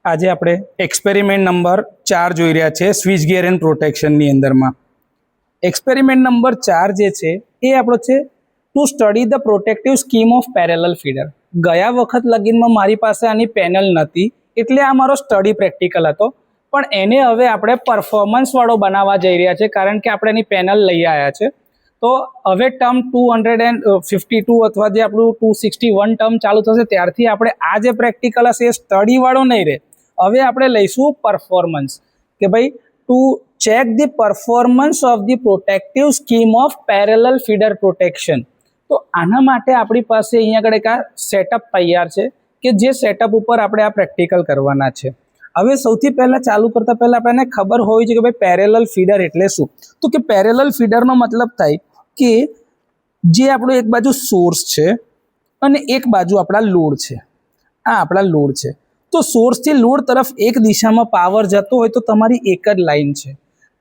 આજે આપણે experiment number 4 જોઈ રહ્યા છે સ્વિચ ગિયર એન્ડ પ્રોટેક્શનની અંદરમાં. એક્સપેરિમેન્ટ નંબર 4 જે છે એ આપણો છે to study the protective scheme of parallel feeder. ગયા વખત લગીનમાં મારી પાસે આની પેનલ નહોતી એટલે આ મારો સ્ટડી પ્રેક્ટિકલ હતો, પણ એને હવે આપણે પરફોર્મન્સ વાળો બનાવવા જઈ રહ્યા છે કારણ કે આપણે એની પેનલ લઈ આવ્યા છે. તો હવે ટર્મ 252 અથવા જે આપણું 261 ટર્મ ચાલુ થશે ત્યારથી આપણે આ જે પ્રેક્ટિકલ હશે એ સ્ટડી વાળો નહીં રહે. હવે આપણે લઈશું પરફોર્મન્સ, કે ભાઈ to check the performance of the protective scheme of parallel feeder protection. તો આના માટે આપણી પાસે અહીંયા આગળ એક આ સેટઅપ તૈયાર છે કે જે સેટઅપ ઉપર આપણે આ પ્રેક્ટિકલ કરવાના છે. હવે સૌથી પહેલાં ચાલુ કરતાં પહેલાં આપણને ખબર હોવી જોઈએ કે ભાઈ પેરેલલ ફીડર એટલે શું. તો કે પેરેલલ ફીડરનો મતલબ થાય કે જે આપણું એક બાજુ સોર્સ છે અને એક બાજુ આપણા લોડ છે. આ આપણા લોડ છે, તો સોર્સથી લોડ તરફ એક દિશામાં પાવર જતો હોય તો તમારી એક જ લાઈન છે.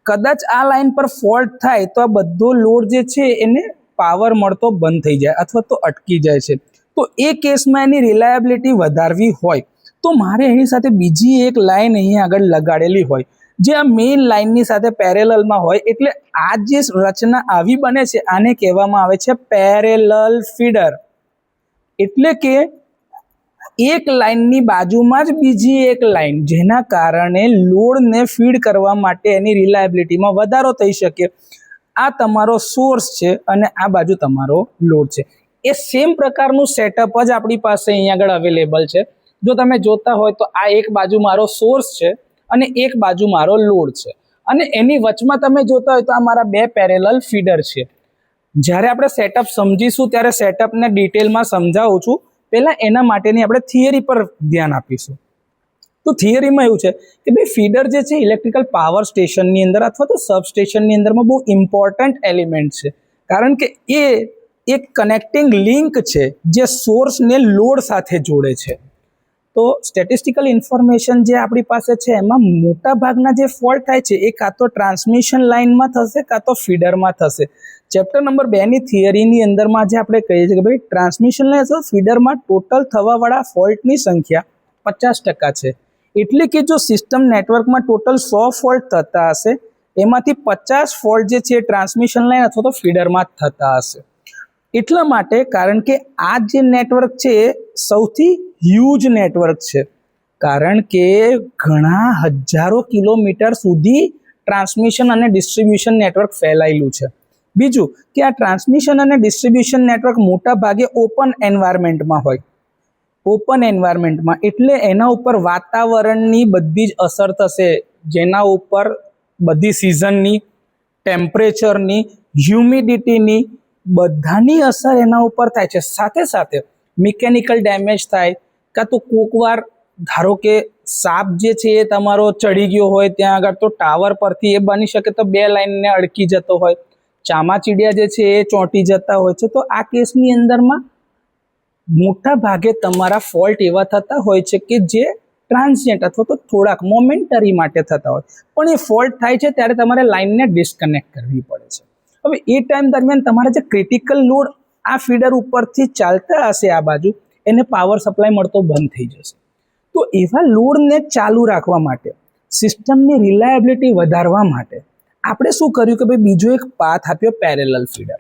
કદાચ આ લાઈન પર ફોલ્ટ થાય તો આ બધો લોડ જે છે એને પાવર મળતો બંધ થઈ જાય અથવા તો અટકી જાય છે. તો એ કેસમાં એની રિલાયબિલિટી વધારવી હોય તો મારે એની સાથે બીજી એક લાઈન અહીં આગળ લગાડેલી હોય જે આ મેઇન લાઈનની સાથે પેરેલલમાં હોય. એટલે આ જે રચના આવી બને છે આને કહેવામાં આવે છે પેરેલલ ફીડર. એટલે કે એક લાઈનની બાજુમાં જ બીજી એક લાઈન, જેના કારણે લોડને ફીડ કરવા માટે એની રિલાયબિલિટીમાં વધારો થઈ શકે. આ તમારો સોર્સ છે અને આ બાજુ તમારો લોડ છે. એ સેમ પ્રકારનું સેટઅપ જ આપણી પાસે અહીંયા આગળ અવેલેબલ છે. જો તમે જોતા હોય તો આ એક બાજુ મારો સોર્સ છે અને એક બાજુ મારો લોડ છે, અને એની વચમાં તમે જોતા હોય તો આ મારા બે પેરેલલ ફીડર છે. જ્યારે આપણે સેટઅપ સમજીશું ત્યારે સેટઅપને ડિટેલમાં સમજાવું છું. પહેલાં એના માટેની આપણે થિયરી પર ધ્યાન આપીશું. તો થિયરીમાં એવું છે કે ભાઈ ફીડર જે છે ઇલેક્ટ્રિકલ પાવર સ્ટેશનની અંદર અથવા તો સબસ્ટેશનની અંદરમાં બહુ ઇમ્પોર્ટન્ટ એલિમેન્ટ છે, કારણ કે એ એક કનેક્ટિંગ લિંક છે જે સોર્સને લોડ સાથે જોડે છે. તો સ્ટેટિસ્ટિકલ ઇન્ફોર્મેશન જે આપણી પાસે છે એમાં મોટા ભાગના જે ફોલ્ટ થાય છે એ કાં તો ટ્રાન્સમિશન લાઇનમાં થશે કાં તો ફીડરમાં થશે. ચેપ્ટર નંબર 2ની થિયરીની અંદરમાં જે આપણે કહીએ છીએ કે ભાઈ ટ્રાન્સમિશન લાઇન અથવા ફીડરમાં ટોટલ થવાવાળા ફોલ્ટની સંખ્યા 50% છે. એટલે કે જો સિસ્ટમ નેટવર્કમાં ટોટલ 100 ફોલ્ટ થતા હશે એમાંથી 50 ફોલ્ટ જે છે ટ્રાન્સમિશન લાઇન અથવા તો ફીડરમાં જ થતા હશે. એટલા માટે કારણ કે આ જે નેટવર્ક છે એ સૌથી હ્યુજ નેટવર્ક છે, કારણ કે ઘણા હજારો કિલોમીટર સુધી ટ્રાન્સમિશન અને ડિસ્ટ્રીબ્યુશન નેટવર્ક ફેલાયેલું છે. બીજું કે આ ટ્રાન્સમિશન અને ડિસ્ટ્રીબ્યુશન નેટવર્ક મોટા ભાગે ઓપન એન્વાયરમેન્ટમાં હોય. ઓપન એન્વાયરમેન્ટમાં એટલે એના ઉપર વાતાવરણની બધી જ અસર થશે, જેના ઉપર બધી સિઝનની, ટેમ્પરેચરની, હ્યુમિડિટીની બધાની અસર એના ઉપર થાય છે. સાથે સાથે મિકેનિકલ ડેમેજ થાય, કાં તો કોકવાર ધારો કે સાપ જે છે એ તમારો ચડી ગયો હોય ત્યાં આગળ તો ટાવર પરથી એ બની શકે તો બે લાઈનને અડકી જતો હોય, ચામાચીડિયા જે છે એ ચોંટી જતા હોય છે. તો આ કેસની અંદરમાં મોટા ભાગે તમારા ફોલ્ટ એવા થતા હોય છે કે જે ટ્રાન્સિયન્ટ અથવા તો થોડાક મોમેન્ટરી માટે થતા હોય, પણ એ ફોલ્ટ થાય છે ત્યારે તમારે લાઈનને ડિસ્કનેક્ટ કરવી પડે છે. હવે એ ટાઈમ દરમિયાન તમારે જે ક્રિટિકલ લોડ આ ફીડર ઉપરથી ચાલતા હશે આ બાજુ એને પાવર સપ્લાય મળતો બંધ થઈ જશે. તો એવા લોડને ચાલુ રાખવા માટે, સિસ્ટમની રિલાયબિલિટી વધારવા માટે આપણે શું કર્યું કે ભાઈ બીજો એક પાથ આપ્યો પેરેલલ ફીડર.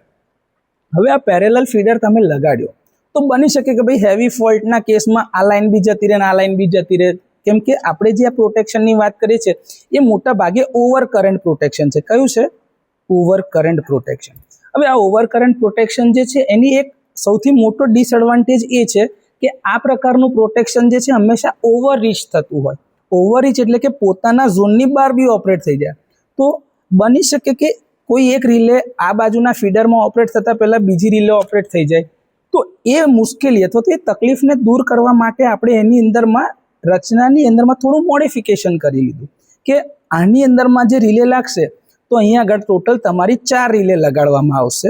હવે આ પેરેલલ ફીડર તમે લગાડ્યો તો બની શકે કે ભાઈ હેવી ફોલ્ટના કેસમાં આ લાઈન બી જતી રહે ને આ લાઈન બી જતી રહે, કેમ કે આપણે જે આ પ્રોટેક્શનની વાત કરીએ છીએ એ મોટા ભાગે ઓવર કરંટ પ્રોટેક્શન છે. કયું છે? Over current protection. હવે આ ઓવર કરંટ પ્રોટેક્શન જે છે એની એક સૌથી મોટો ડિસએડવાન્ટેજ એ છે કે આ પ્રકારનું પ્રોટેક્શન જે છે હંમેશા ઓવર રીચ થતું હોય. ઓવર રીચ એટલે કે પોતાના ઝોનની બહાર બી ઓપરેટ થઈ જાય. તો બની શકે કે કોઈ એક રિલે આ બાજુના ફીડરમાં ઓપરેટ થતાં પહેલાં બીજી રિલે ઓપરેટ થઈ જાય. તો એ મુશ્કેલી અથવા તો એ તકલીફને દૂર કરવા માટે આપણે એની અંદરમાં રચનાની અંદરમાં થોડું મોડિફિકેશન કરી લીધું કે આની અંદરમાં જે રિલે લાગશે તો અહીંયા આગળ ટોટલ તમારી 4 રિલે લગાડવામાં આવશે.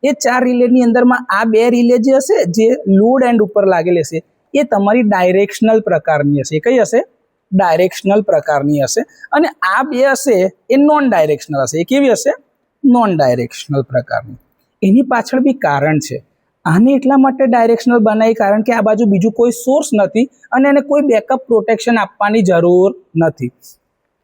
એ 4 રિલેની અંદરમાં આ 2 રિલે જે હશે જે લોડ એન્ડ ઉપર લાગેલી હશે એ તમારી ડાયરેક્શનલ પ્રકારની હશે. કઈ હશે? ડાયરેક્શનલ પ્રકારની હશે. અને આ 2 હશે એ નોન ડાયરેક્શનલ હશે. એ કેવી હશે? નોન ડાયરેક્શનલ પ્રકારની. એની પાછળ બી કારણ છે. આને એટલા માટે ડાયરેક્શનલ બનાવી કારણ કે આ બાજુ બીજું કોઈ સોર્સ નથી અને એને કોઈ બેકઅપ પ્રોટેક્શન આપવાની જરૂર નથી.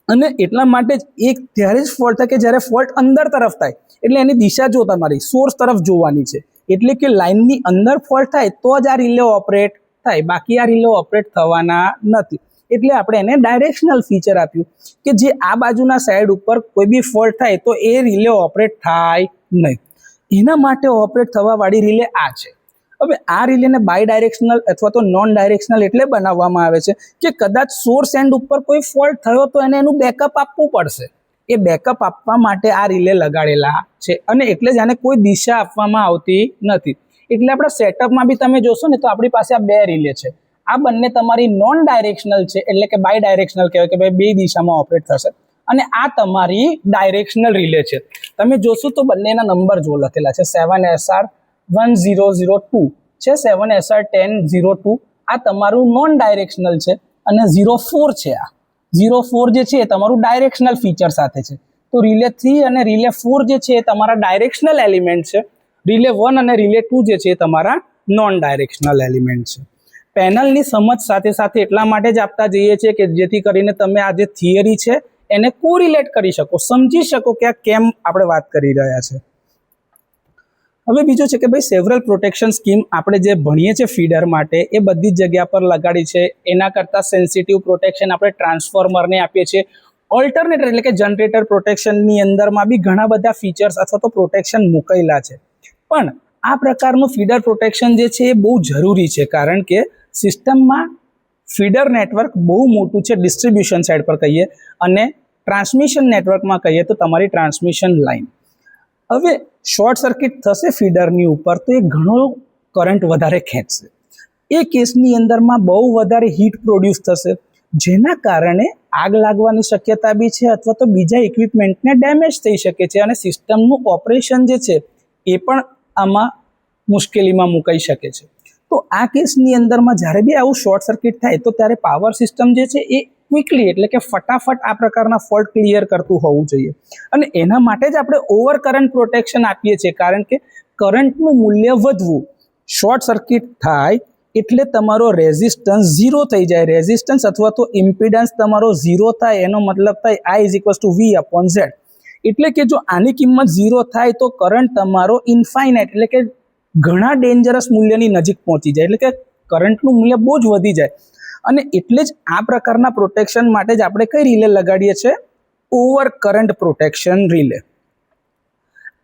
અને એટલા માટે જ એક ત્યારે જ ફોલ્ટ થાય કે જ્યારે ફોલ્ટ અંદર તરફ થાય, એટલે એની દિશા જો તમારી સોર્સ તરફ જોવાની છે. એટલે કે લાઇનની અંદર ફોલ્ટ થાય તો જ આ રિલે ઓપરેટ થાય, બાકી આ રિલે ઓપરેટ થવાના નથી. એટલે આપણે એને ડાયરેક્શનલ ફીચર આપ્યું કે જે આ બાજુના સાઈડ ઉપર કોઈ બી ફોલ્ટ થાય તો એ રિલે ઓપરેટ થાય નહીં. એના માટે ઓપરેટ થવાવાળી રિલે આ છે. હવે આ રિલેને બાય ડાયરેક્શનલ અથવા તો નોન ડાયરેક્શનલ એટલે બનાવવામાં આવે છે કે કદાચ સોર્સ એન્ડ ઉપર કોઈ ફોલ્ટ થયો તો એને એનું બેકઅપ આપવું પડશે. એ બેકઅપ આપવા માટે આ રિલે લગાડેલા છે અને એટલે જ આને કોઈ દિશા આપવામાં આવતી નથી. એટલે આપણા સેટઅપમાં બી તમે જોશો ને તો આપણી પાસે આ બે રિલે છે. આ બંને તમારી નોન ડાયરેક્શનલ છે એટલે કે બાય ડાયરેક્શનલ કહેવાય કે ભાઈ બે દિશામાં ઓપરેટ થશે. અને આ તમારી ડાયરેક્શનલ રિલે છે. તમે જોશો તો બંનેના નંબર જો લખેલા છે 7SR1002 છે, 7SR1002 આ તમારું નોન ડાયરેક્શનલ છે અને 04 છે. આ 04 જે છે એ તમારું ડાયરેક્શનલ ફીચર સાથે છે. તો રિલે 3 અને રિલે 4 જે છે એ તમારા ડાયરેક્શનલ એલિમેન્ટ છે. રિલે 1 અને રિલે 2 જે છે એ તમારા નોન ડાયરેક્શનલ એલિમેન્ટ છે. પેનલની સમજ સાથે સાથે એટલા માટે જ આપતા જઈએ છીએ કે જેથી કરીને તમે આ જે થિયરી છે એને કોરિલેટ કરી શકો, સમજી શકો કે આ કેમ આપણે વાત કરી રહ્યા છે. હવે બીજું છે કે ભાઈ સેવરલ પ્રોટેક્શન સ્કીમ આપણે જે ભણીએ છીએ ફીડર માટે એ બધી જ જગ્યા પર લગાડી છે. એના કરતાં સેન્સિટિવ પ્રોટેક્શન આપણે ટ્રાન્સફોર્મરને આપીએ છીએ. ઓલ્ટરનેટર એટલે કે જનરેટર પ્રોટેક્શનની અંદરમાં બી ઘણા બધા ફીચર્સ અથવા તો પ્રોટેક્શન મૂકેલા છે. પણ આ પ્રકારનું ફીડર પ્રોટેક્શન જે છે એ બહુ જરૂરી છે કારણ કે સિસ્ટમમાં ફીડર નેટવર્ક બહુ મોટું છે ડિસ્ટ્રીબ્યુશન સાઇડ પર કહીએ, અને ટ્રાન્સમિશન નેટવર્કમાં કહીએ તો તમારી ટ્રાન્સમિશન લાઇન. હવે શોર્ટ સર્કિટ થશે ફીડરની ઉપર તો એ ઘણો કરંટ વધારે ખેંચશે. એ કેસની અંદરમાં બહુ વધારે હીટ પ્રોડ્યુસ થશે જેના કારણે આગ લાગવાની શક્યતા બી છે અથવા તો બીજા ઇક્વિપમેન્ટને ડેમેજ થઈ શકે છે અને સિસ્ટમનું ઓપરેશન જે છે એ પણ આમાં મુશ્કેલીમાં મુકાઈ શકે છે. તો આ કેસની અંદરમાં જ્યારે બી આવું શોર્ટ સર્કિટ થાય તો ત્યારે પાવર સિસ્ટમ જે છે એ ક્વિકલી એટલે કે ફટાફટ આ પ્રકારના ફોલ્ટ ક્લિયર કરતું હોવું જોઈએ. અને એના માટે જ આપણે ઓવર કરંટ પ્રોટેક્શન આપીએ છીએ કારણ કે કરંટનું મૂલ્ય વધવું, શોર્ટ સર્કિટ થાય એટલે તમારો રેઝિસ્ટન્સ ઝીરો થઈ જાય. રેઝિસ્ટન્સ અથવા તો ઇમ્પિડન્સ તમારો ઝીરો થાય એનો મતલબ થાય I=V/Z. એટલે કે જો આની કિંમત ઝીરો થાય તો કરંટ તમારો ઇન્ફાઇનાઇટ એટલે કે ઘણા ડેન્જરસ મૂલ્યની નજીક પહોંચી જાય, એટલે કે કરંટનું મૂલ્ય બહુ જ વધી જાય. અને એટલે જ આ પ્રકારના પ્રોટેક્શન માટે જ આપણે કઈ રિલે લગાડીએ છીએ? Over current protection relay.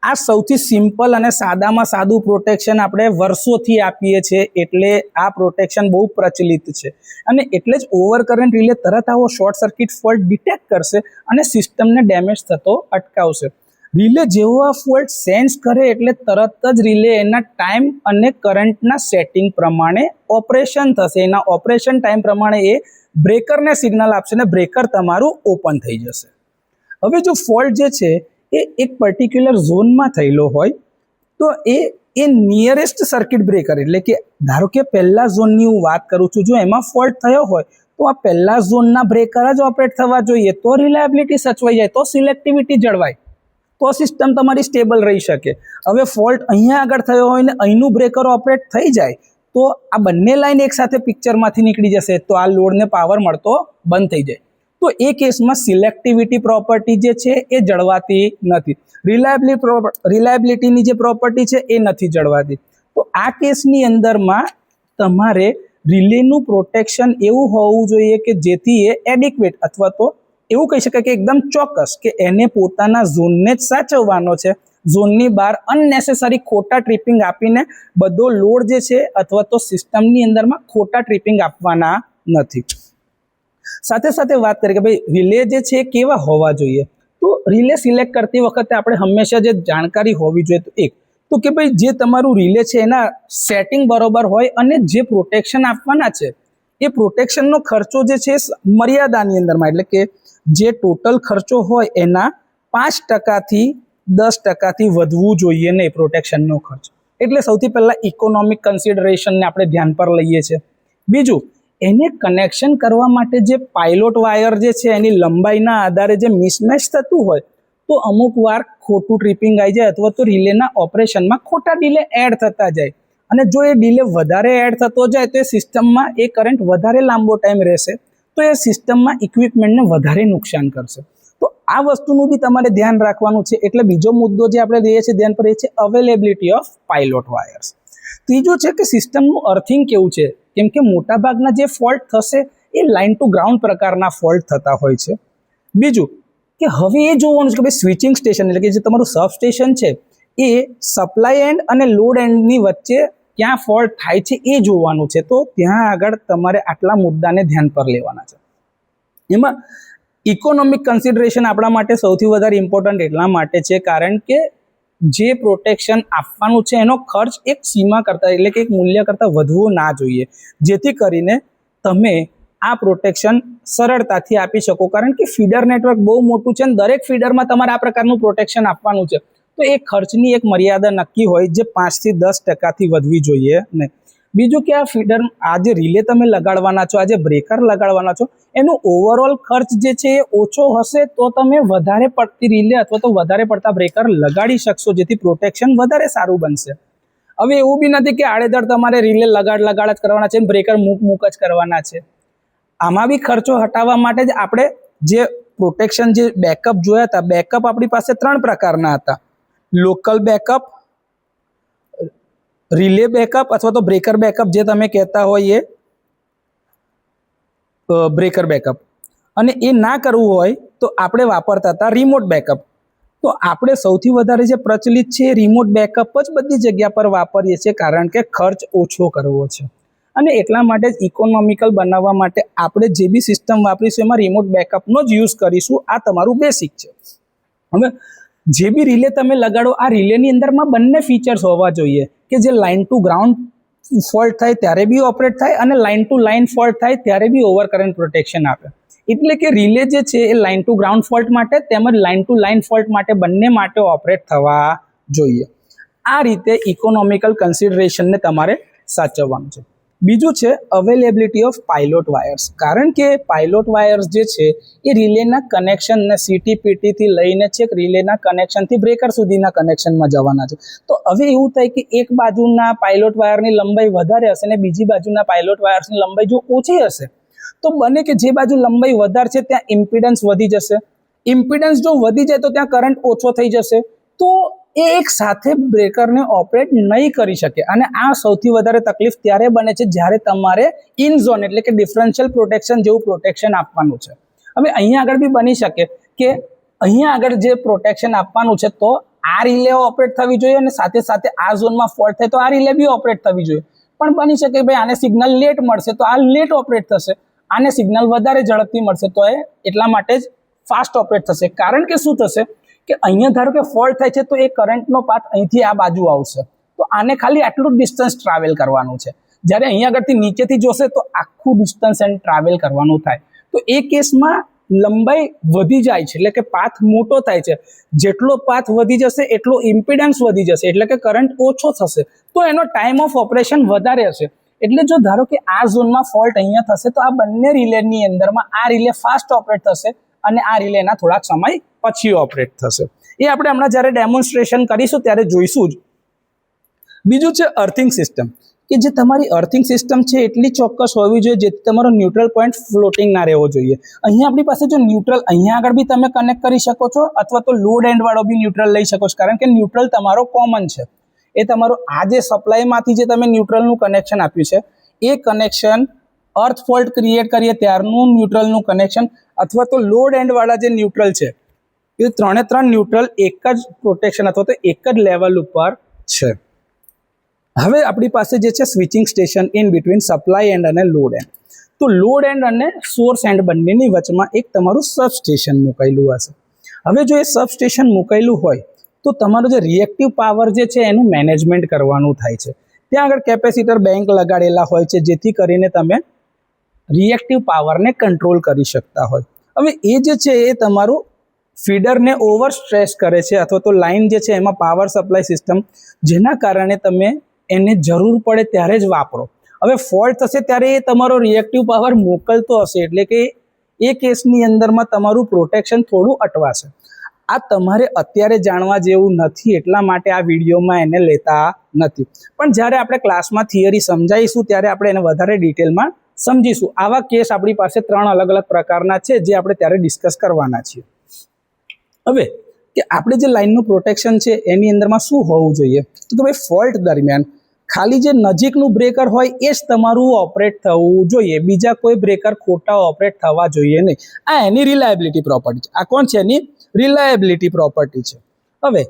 આ સૌથી સિમ્પલ અને સાદામાં સાદું પ્રોટેક્શન આપણે વર્ષોથી આપીએ છીએ એટલે આ પ્રોટેક્શન બહુ પ્રચલિત છે. અને એટલે જ ઓવર કરંટ રિલે તરત આવો શોર્ટ સર્કિટ ફોલ્ટ ડિટેક્ટ કરશે અને સિસ્ટમને ડેમેજ થતો અટકાવશે. રિલે જેવો આ ફોલ્ટ સેન્સ કરે એટલે તરત જ રિલે એના ટાઈમ અને કરંટના સેટિંગ પ્રમાણે ઓપરેશન થશે. એના ઓપરેશન ટાઈમ પ્રમાણે એ બ્રેકરને સિગ્નલ આપશે અને બ્રેકર તમારું ઓપન થઈ જશે. હવે જો ફોલ્ટ જે છે એ એક પર્ટિક્યુલર ઝોનમાં થયેલો હોય તો એ નિયરેસ્ટ સર્કિટ બ્રેકર એટલે કે ધારો કે પહેલા ઝોનની હું વાત કરું છું, જો એમાં ફોલ્ટ થયો હોય તો આ પહેલા ઝોનના બ્રેકર જ ઓપરેટ થવા જોઈએ તો રિલાયબિલિટી સચવાઈ જાય, તો સિલેક્ટિવિટી જળવાય, તો સિસ્ટમ તમારી સ્ટેબલ રહી શકે. હવે ફોલ્ટ અહીંયા આગળ થયો હોય ને અહીંનું બ્રેકર ઓપરેટ થઈ જાય તો આ બંને લાઈન એકસાથે પિક્ચરમાંથી નીકળી જશે તો આ લોડને પાવર મળતો બંધ થઈ જાય. તો એ કેસમાં સિલેક્ટિવિટી પ્રોપર્ટી જે છે એ જળવાતી નથી, રિલાયબિલિટીની જે પ્રોપર્ટી છે એ નથી જળવાતી. તો આ કેસની અંદરમાં તમારે રિલેનું પ્રોટેક્શન એવું હોવું જોઈએ કે જેથી એ એડિક્વેટ અથવા તો એવું કહી શકાય કે એકદમ ચોક્કસ કે એને પોતાના ઝોનને જ સાચવવાનો છે. ઝોનની બહાર અનનેસેસરી ખોટા ટ્રિપિંગ આપીને બધો લોડ જે છે અથવા તો સિસ્ટમની અંદરમાં ખોટા ટ્રિપિંગ આપવાના નથી. સાથે સાથે વાત કરીએ કે ભાઈ રિલે જે છે કેવા હોવા જોઈએ, તો રિલે સિલેક્ટ કરતી વખતે આપણે હંમેશા જે જાણકારી હોવી જોઈએ તો કે ભાઈ જે તમારું રિલે છે એના સેટિંગ બરોબર હોય અને જે પ્રોટેક્શન આપવાના છે એ પ્રોટેક્શનનો ખર્ચો જે છે મર્યાદાની અંદરમાં એટલે કે જે ટોટલ ખર્ચો હોય એના 5%થી 10%થી વધવું જોઈએ નહીં પ્રોટેક્શનનો ખર્ચ. એટલે સૌથી પહેલાં ઇકોનોમિક કન્સિડરેશનને આપણે ધ્યાન પર લઈએ છીએ. બીજું, એને કનેક્શન કરવા માટે જે પાયલોટ વાયર જે છે એની લંબાઈના આધારે જે મિસમેચ થતું હોય તો અમુક વાર ખોટું ટ્રિપિંગ આવી જાય અથવા તો રિલેના ઓપરેશનમાં ખોટા ડિલે એડ થતા જાય. અને જો એ ડિલે વધારે એડ થતો જાય તો એ સિસ્ટમમાં એ કરંટ વધારે લાંબો ટાઈમ રહેશે, તો એ સિસ્ટમમાં ઇક્વિપમેન્ટને વધારે નુકસાન કરશે. તો આ વસ્તુનું બી તમારે ધ્યાન રાખવાનું છે. એટલે બીજો મુદ્દો જે આપણે લઈએ છીએ ધ્યાન પર એ છે અવેલેબિલિટી ઓફ પાયલોટ વાયર્સ. ત્રીજો છે કે સિસ્ટમનું અર્થિંગ કેવું છે, કેમ કે મોટાભાગના જે ફોલ્ટ થશે એ લાઇન ટુ ગ્રાઉન્ડ પ્રકારના ફોલ્ટ થતા હોય છે. બીજું કે હવે એ જોવાનું છે કે ભાઈ સ્વિચિંગ સ્ટેશન એટલે કે જે તમારું સબ સ્ટેશન છે એ સપ્લાય એન્ડ અને લોડ એન્ડની વચ્ચે ક્યાં ફોલ્ટ થાય છે એ જોવાનું છે. તો ત્યાં આગળ તમારે આટલા મુદ્દાને ધ્યાન પર લેવાના છે. એમાં ઇકોનોમિક કન્સિડરેશન આપણા માટે સૌથી વધારે ઇમ્પોર્ટન્ટ એટલા માટે છે કારણ કે જે પ્રોટેક્શન આપવાનું છે એનો ખર્ચ એક સીમા કરતાં એટલે કે એક મૂલ્ય કરતાં વધવો ના જોઈએ, જેથી કરીને તમે આ પ્રોટેક્શન સરળતાથી આપી શકો. કારણ કે ફીડર નેટવર્ક બહુ મોટું છે અને દરેક ફીડરમાં તમારે આ પ્રકારનું પ્રોટેક્શન આપવાનું છે. તો એ ખર્ચની એક મર્યાદા નક્કી હોય જે 5 થી 10% વધવી જોઈએ નહીં. બીજું કે આ ફીડર આ જે રિલે તમે લગાડવાના છો, આ જે બ્રેકર લગાડવાના છો, એનું ઓવરઓલ ખર્ચ જે છે એ ઓછો હશે તો તમે વધારે પડતી રિલે અથવા તો વધારે પડતા બ્રેકર લગાડી શકશો, જેથી પ્રોટેક્શન વધારે સારું બનશે. હવે એવું બી નથી કે આડેધડ તમારે રિલે લગાડ જ કરવાના છે, બ્રેકર મૂક જ કરવાના છે. આમાં બી ખર્ચો હટાવવા માટે જ આપણે જે પ્રોટેક્શન જે બેકઅપ જોયા હતા, બેકઅપ આપણી પાસે 3 પ્રકારના હતા: લોકલ બેકઅપ, રિલે બેકઅપ અથવા તો બ્રેકર બેકઅપ જે તમે કહેતા હોય એ બ્રેકર બેકઅપ. અને એ ના કરવું હોય તો આપણે વાપરતા હતા રિમોટ બેકઅપ. તો આપણે સૌથી વધારે જે પ્રચલિત છે એ રિમોટ બેકઅપ જ બધી જગ્યા પર વાપરીએ છીએ કારણ કે ખર્ચ ઓછો કરવો છે. અને એટલા માટે જ ઇકોનોમિકલ બનાવવા માટે આપણે જે બી સિસ્ટમ વાપરીશું એમાં રિમોટ બેકઅપનો જ યુઝ કરીશું. આ તમારું બેસિક છે. હવે જે બી રિલે તમે લગાડો, આ રિલેની અંદરમાં બંને ફીચર્સ હોવા જોઈએ કે જે લાઇન ટુ ગ્રાઉન્ડ ફોલ્ટ થાય ત્યારે બી ઓપરેટ થાય અને લાઇન ટુ લાઇન ફોલ્ટ થાય ત્યારે બી ઓવર કરંટ પ્રોટેક્શન આપે. એટલે કે રિલે જે છે એ લાઇન ટુ ગ્રાઉન્ડ ફોલ્ટ માટે તેમજ લાઇન ટુ લાઇન ફોલ્ટ માટે બંને માટે ઓપરેટ થવા જોઈએ. આ રીતે ઇકોનોમિકલ કન્સિડરેશનને તમારે સાચવવાનું છે. બીજું છે અવેલેબિલિટી ઓફ પાયલોટ વાયર્સ. કારણ કે પાયલોટ વાયર્સ જે છે એ રિલેના કનેક્શનને CTPT લઈને છેક રિલેના કનેક્શનથી બ્રેકર સુધીના કનેક્શનમાં જવાના છે. તો હવે એવું થાય કે એક બાજુના પાયલોટ વાયરની લંબાઈ વધારે હશે અને બીજી બાજુના પાયલોટ વાયર્સની લંબાઈ જો ઓછી હશે તો બને કે જે બાજુ લંબાઈ વધારે છે ત્યાં ઇમ્પિડન્સ વધી જશે. ઇમ્પિડન્સ જો વધી જાય તો ત્યાં કરંટ ઓછો થઈ જશે. તો એ એક સાથે બ્રેકરને ઓપરેટ નહીં કરી શકે. અને આ સૌથી વધારે તકલીફ ત્યારે બને છે જ્યારે તમારે ઇન ઝોન એટલે કે ડિફરન્શિયલ પ્રોટેક્શન જેવું પ્રોટેક્શન આપવાનું છે. હવે અહીંયા આગળ બી બની શકે કે અહીંયા આગળ જે પ્રોટેક્શન આપવાનું છે તો આ રિલે ઓપરેટ થવી જોઈએ અને સાથે સાથે આ ઝોનમાં ફોલ્ટ થાય તો આ રિલે બી ઓપરેટ થવી જોઈએ. પણ બની શકે ભાઈ આને સિગ્નલ લેટ મળશે તો આ લેટ ઓપરેટ થશે, આને સિગ્નલ વધારે ઝડપથી મળશે તો એ એટલા માટે જ ફાસ્ટ ઓપરેટ થશે. કારણ કે શું થશે કે અહીંયા ધારો કે ફોલ્ટ થાય છે તો એ કરંટનો પાથ અહીંથી આ બાજુ આવશે તો આને ખાલી આટલું ડિસ્ટન્સ ટ્રાવેલ કરવાનું છે. જ્યારે અહીંયા આગળથી નીચેથી જોશે તો આખું ડિસ્ટન્સ એને ટ્રાવેલ કરવાનું થાય. તો એ કેસમાં લંબાઈ વધી જાય છે એટલે કે પાથ મોટો થાય છે. જેટલો પાથ વધી જશે એટલો ઇમ્પિડન્સ વધી જશે એટલે કે કરંટ ઓછો થશે તો એનો ટાઈમ ઓફ ઓપરેશન વધારે હશે. એટલે જો ધારો કે આ ઝોનમાં ફોલ્ટ અહીંયા થશે તો આ બંને રિલેની અંદરમાં આ રિલે ફાસ્ટ ઓપરેટ થશે અને આ રિલેના થોડાક સમય પછી ઓપરેટ થશે. એ આપણે હમણાં જ્યારે ડેમોન્સ્ટ્રેશન કરીશું ત્યારે જોઈશું જ. બીજું છે અર્થિંગ સિસ્ટમ, કે જે તમારી અર્થિંગ સિસ્ટમ છે એટલી ચોક્કસ હોવી જોઈએ જેથી તમારો ન્યુટ્રલ પોઈન્ટ ફ્લોટિંગ ના રહેવો જોઈએ. અહીંયા આપણી પાસે જો ન્યુટ્રલ અહીંયા આગળ બી તમે કનેક્ટ કરી શકો છો અથવા તો લોડ એન્ડ વાળો બી ન્યુટ્રલ લઈ શકો છો. કારણ કે ન્યુટ્રલ તમારો કોમન છે. એ તમારું આ જે સપ્લાયમાંથી જે તમે ન્યુટ્રલનું કનેક્શન આપ્યું છે એ કનેક્શન અર્થ ફોલ્ટ ક્રિએટ કરીએ ત્યારનું ન્યુટ્રલનું કનેક્શન અથવા તો લોડ એન્ડ વાળા જે ન્યુટ્રલ છે એ 3 ન્યુટ્રલ એક જ પ્રોટેક્શન અથવા તો એક જ લેવલ ઉપર છે. હવે આપણી પાસે જે છે switching station in between supply and અને લોડ એન્ડ. તો લોડ એન્ડ અને સોર્સ એન્ડ બંનેની વચમાં એક તમારું સબસ્ટેશન મુકાયેલું હશે. હવે જો એ સબસ્ટેશન મુકાયેલું હોય તો તમારો જે રિએક્ટિવ પાવર જે છે એનું મેનેજમેન્ટ કરવાનું થાય છે. ત્યાં આગળ કેપેસિટર બેંક લગાડેલા હોય છે જેથી કરીને તમે રિએક્ટિવ પાવરને કંટ્રોલ કરી શકતા હોય. હવે એ જે છે એ તમારું ફીડરને ઓવર સ્ટ્રેસ કરે છે અથવા તો લાઇન જે છે એમાં પાવર સપ્લાય સિસ્ટમ, જેના કારણે તમે એને જરૂર પડે ત્યારે જ વાપરો. હવે ફોલ્ટ થશે ત્યારે એ તમારો રિએક્ટિવ પાવર મોકલતો હશે એટલે કે એ કેસની અંદરમાં તમારું પ્રોટેક્શન થોડું અટવાશે. આ તમારે અત્યારે જાણવા જેવું નથી, એટલા માટે આ વિડીયોમાં એને લેતા નથી. પણ જ્યારે આપણે ક્લાસમાં થિયરી સમજાવીશું ત્યારે આપણે એને વધારે ડિટેલમાં સમજીશું. આવા કેસ આપણી પાસે 3 અલગ અલગ પ્રકારના છે જે આપણે ત્યારે ડિસ્કસ કરવાના છીએ. હવે કે આપણે જે લાઇનનું પ્રોટેક્શન છે એની અંદરમાં શું હોવું જોઈએ, તો ભાઈ ફોલ્ટ દરમિયાન ખાલી જે નજીકનું બ્રેકર હોય એ જ તમારું ઓપરેટ થવું જોઈએ, બીજા કોઈ બ્રેકર ખોટા ઓપરેટ થવા જોઈએ નહીં. આ એની રિલાયબિલિટી પ્રોપર્ટી છે. આ કોણ છે? એની રિલાયબિલિટી પ્રોપર્ટી છે. હવે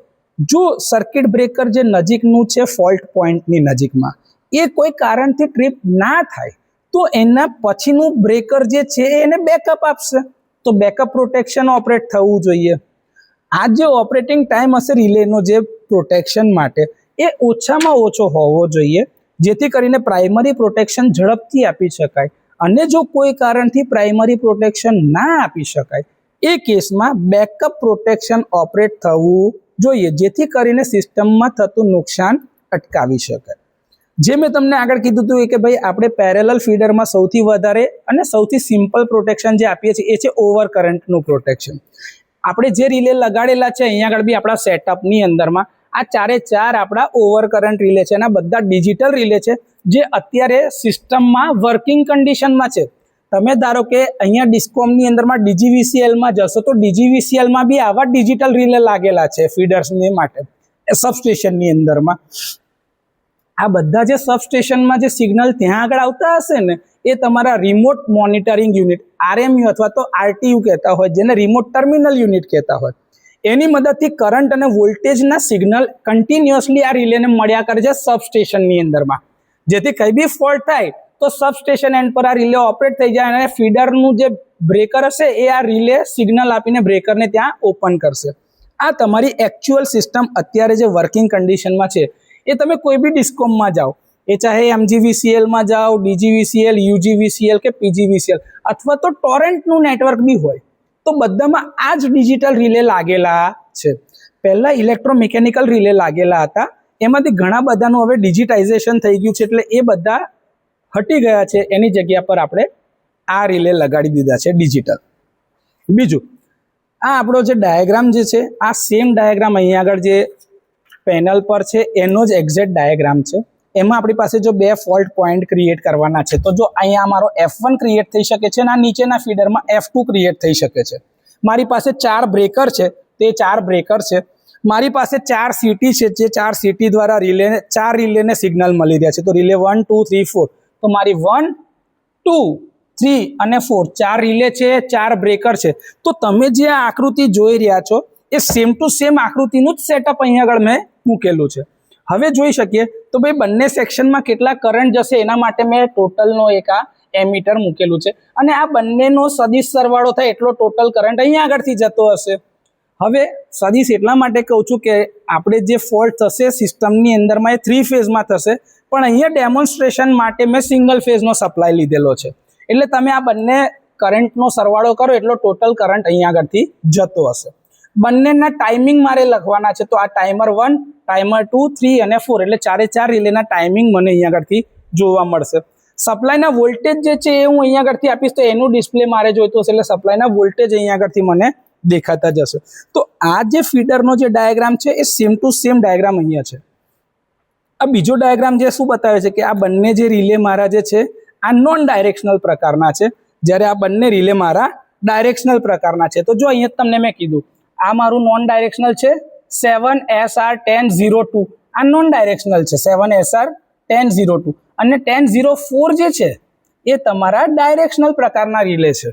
જો સર્કિટ બ્રેકર જે નજીકનું છે ફોલ્ટ પોઈન્ટની નજીકમાં એ કોઈ કારણથી ટ્રીપ ના થાય તો એના પછીનું બ્રેકર જે છે એને બેકઅપ આપશે, તો બેકઅપ પ્રોટેક્શન ઓપરેટ થવું જોઈએ. આ જે ઓપરેટિંગ ટાઈમ હશે રિલેનો જે પ્રોટેક્શન માટે એ ઓછામાં ઓછો હોવો જોઈએ, જેથી કરીને પ્રાઇમરી પ્રોટેક્શન ઝડપથી આપી શકાય. અને જો કોઈ કારણથી પ્રાઇમરી પ્રોટેક્શન ના આપી શકાય એ કેસમાં બેકઅપ પ્રોટેક્શન ઓપરેટ થવું જોઈએ, જેથી કરીને સિસ્ટમમાં થતું નુકસાન અટકાવી શકાય. જે મેં તમને આગળ કીધું હતું કે ભાઈ આપણે પેરેલલ ફીડરમાં સૌથી વધારે અને સૌથી સિમ્પલ પ્રોટેક્શન જે આપીએ છીએ એ છે ઓવર કરંટનું પ્રોટેક્શન. આપણે જે રિલે લગાડેલા છે અહીંયા આગળ બી આપણા સેટઅપની અંદરમાં આ 4 આપણા ઓવર કરંટ રિલે છે અને બધા ડિજિટલ રિલે છે જે અત્યારે સિસ્ટમમાં વર્કિંગ કન્ડિશનમાં છે. તમે ધારો કે અહીંયા ડિસ્કોમની અંદરમાં DGVCLમાં જશો તો DGVCLમાં બી આવા ડિજિટલ રિલે લાગેલા છે ફીડર્સની માટે સબસ્ટેશનની અંદરમાં. આ બધા જે સબસ્ટેશનમાં જે સિગ્નલ ત્યાં આગળ આવતા હશે ને એ તમારા રિમોટ મોનિટરિંગ યુનિટ RMU અથવા તો RTU કહેતા હોય, જેને રિમોટ ટર્મિનલ યુનિટ કહેતા હોય, એની મદદથી કરંટ અને વોલ્ટેજના સિગ્નલ કન્ટિન્યુઅસલી આ રિલેને મળ્યા કરે છે સબસ્ટેશનની અંદરમાં. જેથી કંઈ બી ફોલ્ટ થાય તો સબસ્ટેશન એન્ડ પર આ રિલે ઓપરેટ થઈ જાય અને ફીડરનું જે બ્રેકર હશે એ આ રિલે સિગ્નલ આપીને બ્રેકરને ત્યાં ઓપન કરશે. આ તમારી એકચ્યુઅલ સિસ્ટમ અત્યારે જે વર્કિંગ કન્ડિશનમાં છે એ તમે કોઈ બી ડિસ્કોમમાં જાઓ, એ ચાહે MGVCLમાં જાઓ, DGVCL, UGVCL કે PGVCL અથવા તો ટોરેન્ટનું નેટવર્ક બી હોય, તો બધામાં આ જ ડિજિટલ રિલે લાગેલા છે. પહેલાં ઇલેક્ટ્રોમિકેનિકલ રિલે લાગેલા હતા, એમાંથી ઘણા બધાનું હવે ડિજિટાઇઝેશન થઈ ગયું છે, એટલે એ બધા હટી ગયા છે. એની જગ્યા પર આપણે આ રિલે લગાડી દીધા છે ડિજિટલ. બીજું, આ આપણો જે ડાયાગ્રામ જે છે આ સેમ ડાયાગ્રામ અહીંયા આગળ જે પેનલ પર છે એનો જ એક્ઝેક્ટ ડાયાગ્રામ છે. એમાં આપણી પાસે જો 2 ફોલ્ટ પોઈન્ટ ક્રિએટ કરવાના છે, તો જો અહીંયા મારો F1 ક્રિએટ થઈ શકે છે અને આ નીચેના ફીડરમાં F2 ક્રિએટ થઈ શકે છે. મારી પાસે 4 બ્રેકર છે, તે 4 બ્રેકર છે. મારી પાસે 4 CT છે, જે 4 CT દ્વારા રિલેને 4 રિલેને સિગ્નલ મળી રહ્યા છે. તો રિલે 1 2 3 4, તો મારી 1 2 3 અને 4 4 રિલે છે, 4 બ્રેકર છે. તો તમે જે આ આકૃતિ જોઈ રહ્યા છો એ સેમ ટુ સેમ આકૃતિનું જ સેટઅપ અહીંયા આગળ મેં મૂકેલું છે. હવે જોઈ શકીએ તો ભાઈ બંને સેક્શનમાં કેટલા કરંટ જશે એના માટે મેં ટોટલનો એક આ એમીટર મૂકેલું છે અને આ બંનેનો સદિશ સરવાળો થાય એટલો ટોટલ કરંટ અહીંયા આગળથી જતો હશે. હવે સદિશ એટલા માટે કહું છું કે આપણે જે ફોલ્ટ થશે સિસ્ટમની અંદરમાં એ 3 ફેઝમાં થશે, પણ અહીંયા ડેમોન્સ્ટ્રેશન માટે મેં સિંગલ ફેઝનો સપ્લાય લીધેલો છે. એટલે તમે આ બંને કરંટનો સરવાળો કરો એટલો ટોટલ કરંટ અહીંયા આગળથી જતો હશે. બંનેના ટાઈમિંગ મારે લખવાના છે, તો આ ટાઈમર 1, ટાઈમર 2, 3 અને 4 એટલે 4 રિલેના ટાઈમિંગ મને અહીંયા આગળથી જોવા મળશે. સપ્લાયના વોલ્ટેજ જે છે એ હું અહીંયા આગળથી આપીશ, તો એનું ડિસ્પ્લે મારે જોઈતું હશે, એટલે સપ્લાયના વોલ્ટેજ અહીંયા આગળથી મને દેખાતા જશે. તો આ જે ફીડરનો જે ડાયાગ્રામ છે એ સેમ ટુ સેમ ડાયાગ્રામ અહીંયા છે. આ બીજો ડાયાગ્રામ જે શું બતાવે છે કે આ બંને જે રિલે મારા જે છે આ નોન ડાયરેક્શનલ પ્રકારના છે, જ્યારે આ બંને રિલે મારા ડાયરેક્શનલ પ્રકારના છે. તો જો અહીંયા તમને મેં કીધું આ મારું નોન ડાયરેક્શનલ છે 7SR1002, આ નોન ડાયરેક્શનલ છે 7SR1002 અને 1004 જે છે એ તમારા ડાયરેક્શનલ પ્રકારના રિલે છે.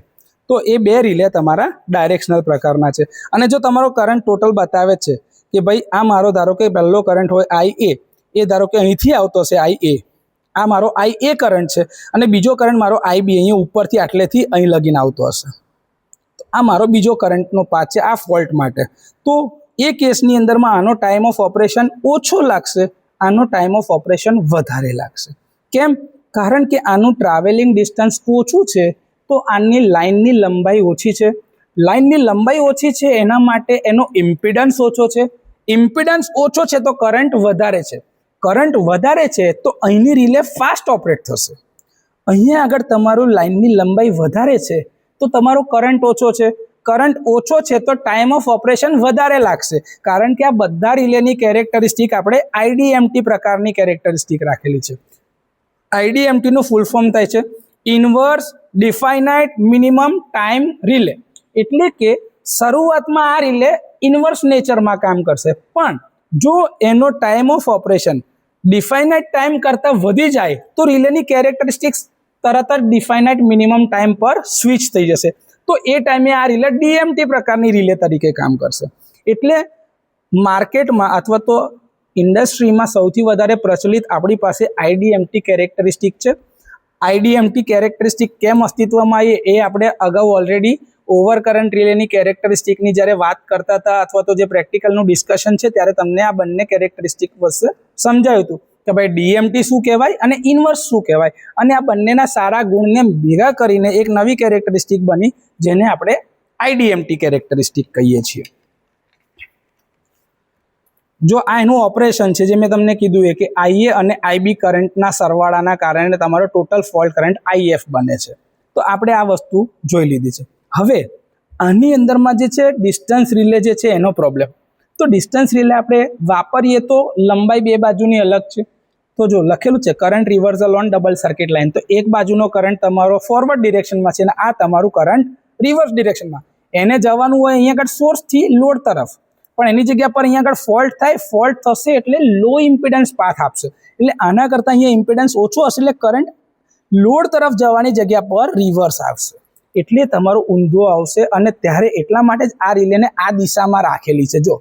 તો એ 2 રિલે તમારા ડાયરેક્શનલ પ્રકારના છે. અને જો તમારો કરંટ ટોટલ બતાવે છે કે ભાઈ આ મારો ધારો કે પહેલો કરંટ હોય IA, એ ધારો કે અહીંથી આવતો હશે IA, આ મારો IA કરંટ છે અને બીજો કરંટ મારો IB અહીંયા ઉપરથી આટલેથી અહીં લગીને આવતો હશે. આ મારો બીજો કરંટનો પાથ છે આ ફોલ્ટ માટે. તો એ કેસની અંદરમાં આનો ટાઈમ ઓફ ઓપરેશન ઓછો લાગશે, આનો ટાઈમ ઓફ ઓપરેશન વધારે લાગશે. કેમ? કારણ કે આનું ટ્રાવેલિંગ ડિસ્ટન્સ ઓછું છે, તો આની લાઇનની લંબાઈ ઓછી છે. લાઇનની લંબાઈ ઓછી છે એના માટે એનો ઇમ્પિડન્સ ઓછો છે. ઇમ્પિડન્સ ઓછો છે તો કરંટ વધારે છે. કરંટ વધારે છે તો અહીંની રિલે ફાસ્ટ ઓપરેટ થશે. અહીંયા આગળ તમારું લાઇનની લંબાઈ વધારે છે તો તમારો કરંટ ઓછો છે, કરંટ ઓછો છે તો ટાઈમ ઓફ ઓપરેશન વધારે લાગશે, કારણ કે આ બધા રિલેની કેરેક્ટરિસ્ટિક આપણે આઈડીએમટી પ્રકારની કેરેક્ટરિસ્ટિક રાખેલી છે. આઈડીએમટી નું ફૂલ ફોર્મ થાય છે ઇન્વર્સ ડિફાઇનાઇટ મિનિમમ ટાઈમ રિલે. એટલે કે શરૂઆતમાં આ રિલે ઇન્વર્સ નેચરમાં કામ કરશે, પણ જો એનો ટાઈમ ઓફ ઓપરેશન ડિફાઇનાઇટ ટાઈમ કરતાં વધી જાય તો રિલેની કેરેક્ટરિસ્ટિક્સ તરત જ ડિફાઇનાઇટ મિનિમમ ટાઈમ પર સ્વિચ થઈ જશે. તો એ ટાઈમે આ રિલે ડીએમટી પ્રકારની રિલે તરીકે કામ કરશે. એટલે માર્કેટમાં અથવા તો ઇન્ડસ્ટ્રીમાં સૌથી વધારે પ્રચલિત આપણી પાસે આઈડીએમટી કેરેક્ટરિસ્ટિક છે. આઈડીએમટી કેરેક્ટરિસ્ટિક કેમ અસ્તિત્વમાં આવી એ આપણે અગાઉ ઓલરેડી ઓવર કરંટ રિલેની કેરેક્ટરિસ્ટિકની જ્યારે વાત કરતા હતા અથવા તો જે પ્રેક્ટિકલનું ડિસ્કશન છે ત્યારે તમને આ બંને કેરેક્ટરિસ્ટિક વચ્ચે સમજાયું હતું કે ભાઈ ડીએમટી શું કહેવાય અને ઇન્વર્સ શું કહેવાય, અને આ બંનેના સારા ગુણને ભેગા કરીને એક નવી કેરેક્ટરિસ્ટિક બની જેને આપણે આઈડીએમટી કેરેક્ટરિસ્ટિક કહીએ છીએ. જો આ એનું ઓપરેશન છે જે મેં તમને કીધું એ કે આઈએ અને આઈબી કરંટના સરવાળાના કારણે તમારો ટોટલ ફોલ્ટ કરંટ આઈએફ બને છે. તો આપણે આ વસ્તુ જોઈ લીધી છે. હવે આની અંદરમાં જે છે ડિસ્ટન્સ રિલે જે છે એનો પ્રોબ્લેમ. તો ડિસ્ટન્સ રિલે આપણે વાપરીએ તો લંબાઈ બે બાજુની અલગ છે. તો જો લખેલું છે current reversal on double circuit line, તો એક બાજુનો કરંટ તમારો ફોરવર્ડ ડિરેક્શનમાં છે અને આ તમારું કરંટ રિવર્સ ડિરેક્શનમાં. એને જવાનું હોય અહીંયા આગળ સોર્સથી લોડ તરફ, પણ એની જગ્યા પર અહીંયા આગળ ફોલ્ટ થાય, ફોલ્ટ થશે એટલે લો ઇમ્પિડન્સ પાથ આપશે. એટલે આના કરતાં અહીંયા ઇમ્પિડન્સ ઓછો હશે એટલે કરંટ લોડ તરફ જવાની જગ્યા પર રિવર્સ આવશે, એટલે તમારું ઊંધો આવશે. અને ત્યારે એટલા માટે જ આ રિલેને આ દિશામાં રાખેલી છે. જો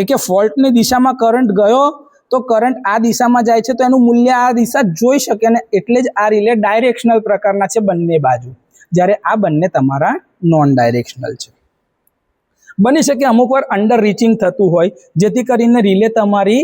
કે ફોલ્ટની દિશામાં કરંટ ગયો તો કરંટ આ દિશામાં જાય છે તો એનું મૂલ્ય આ દિશા જોઈ શકે, અને એટલે જ આ રિલે ડાયરેક્શનલ પ્રકારના છે બંને બાજુ, જ્યારે આ બંને તમારા નોન ડાયરેક્શનલ છે. બની શકે અમુક વાર અંડર રીચિંગ થતું હોય જેથી કરીને રિલે તમારી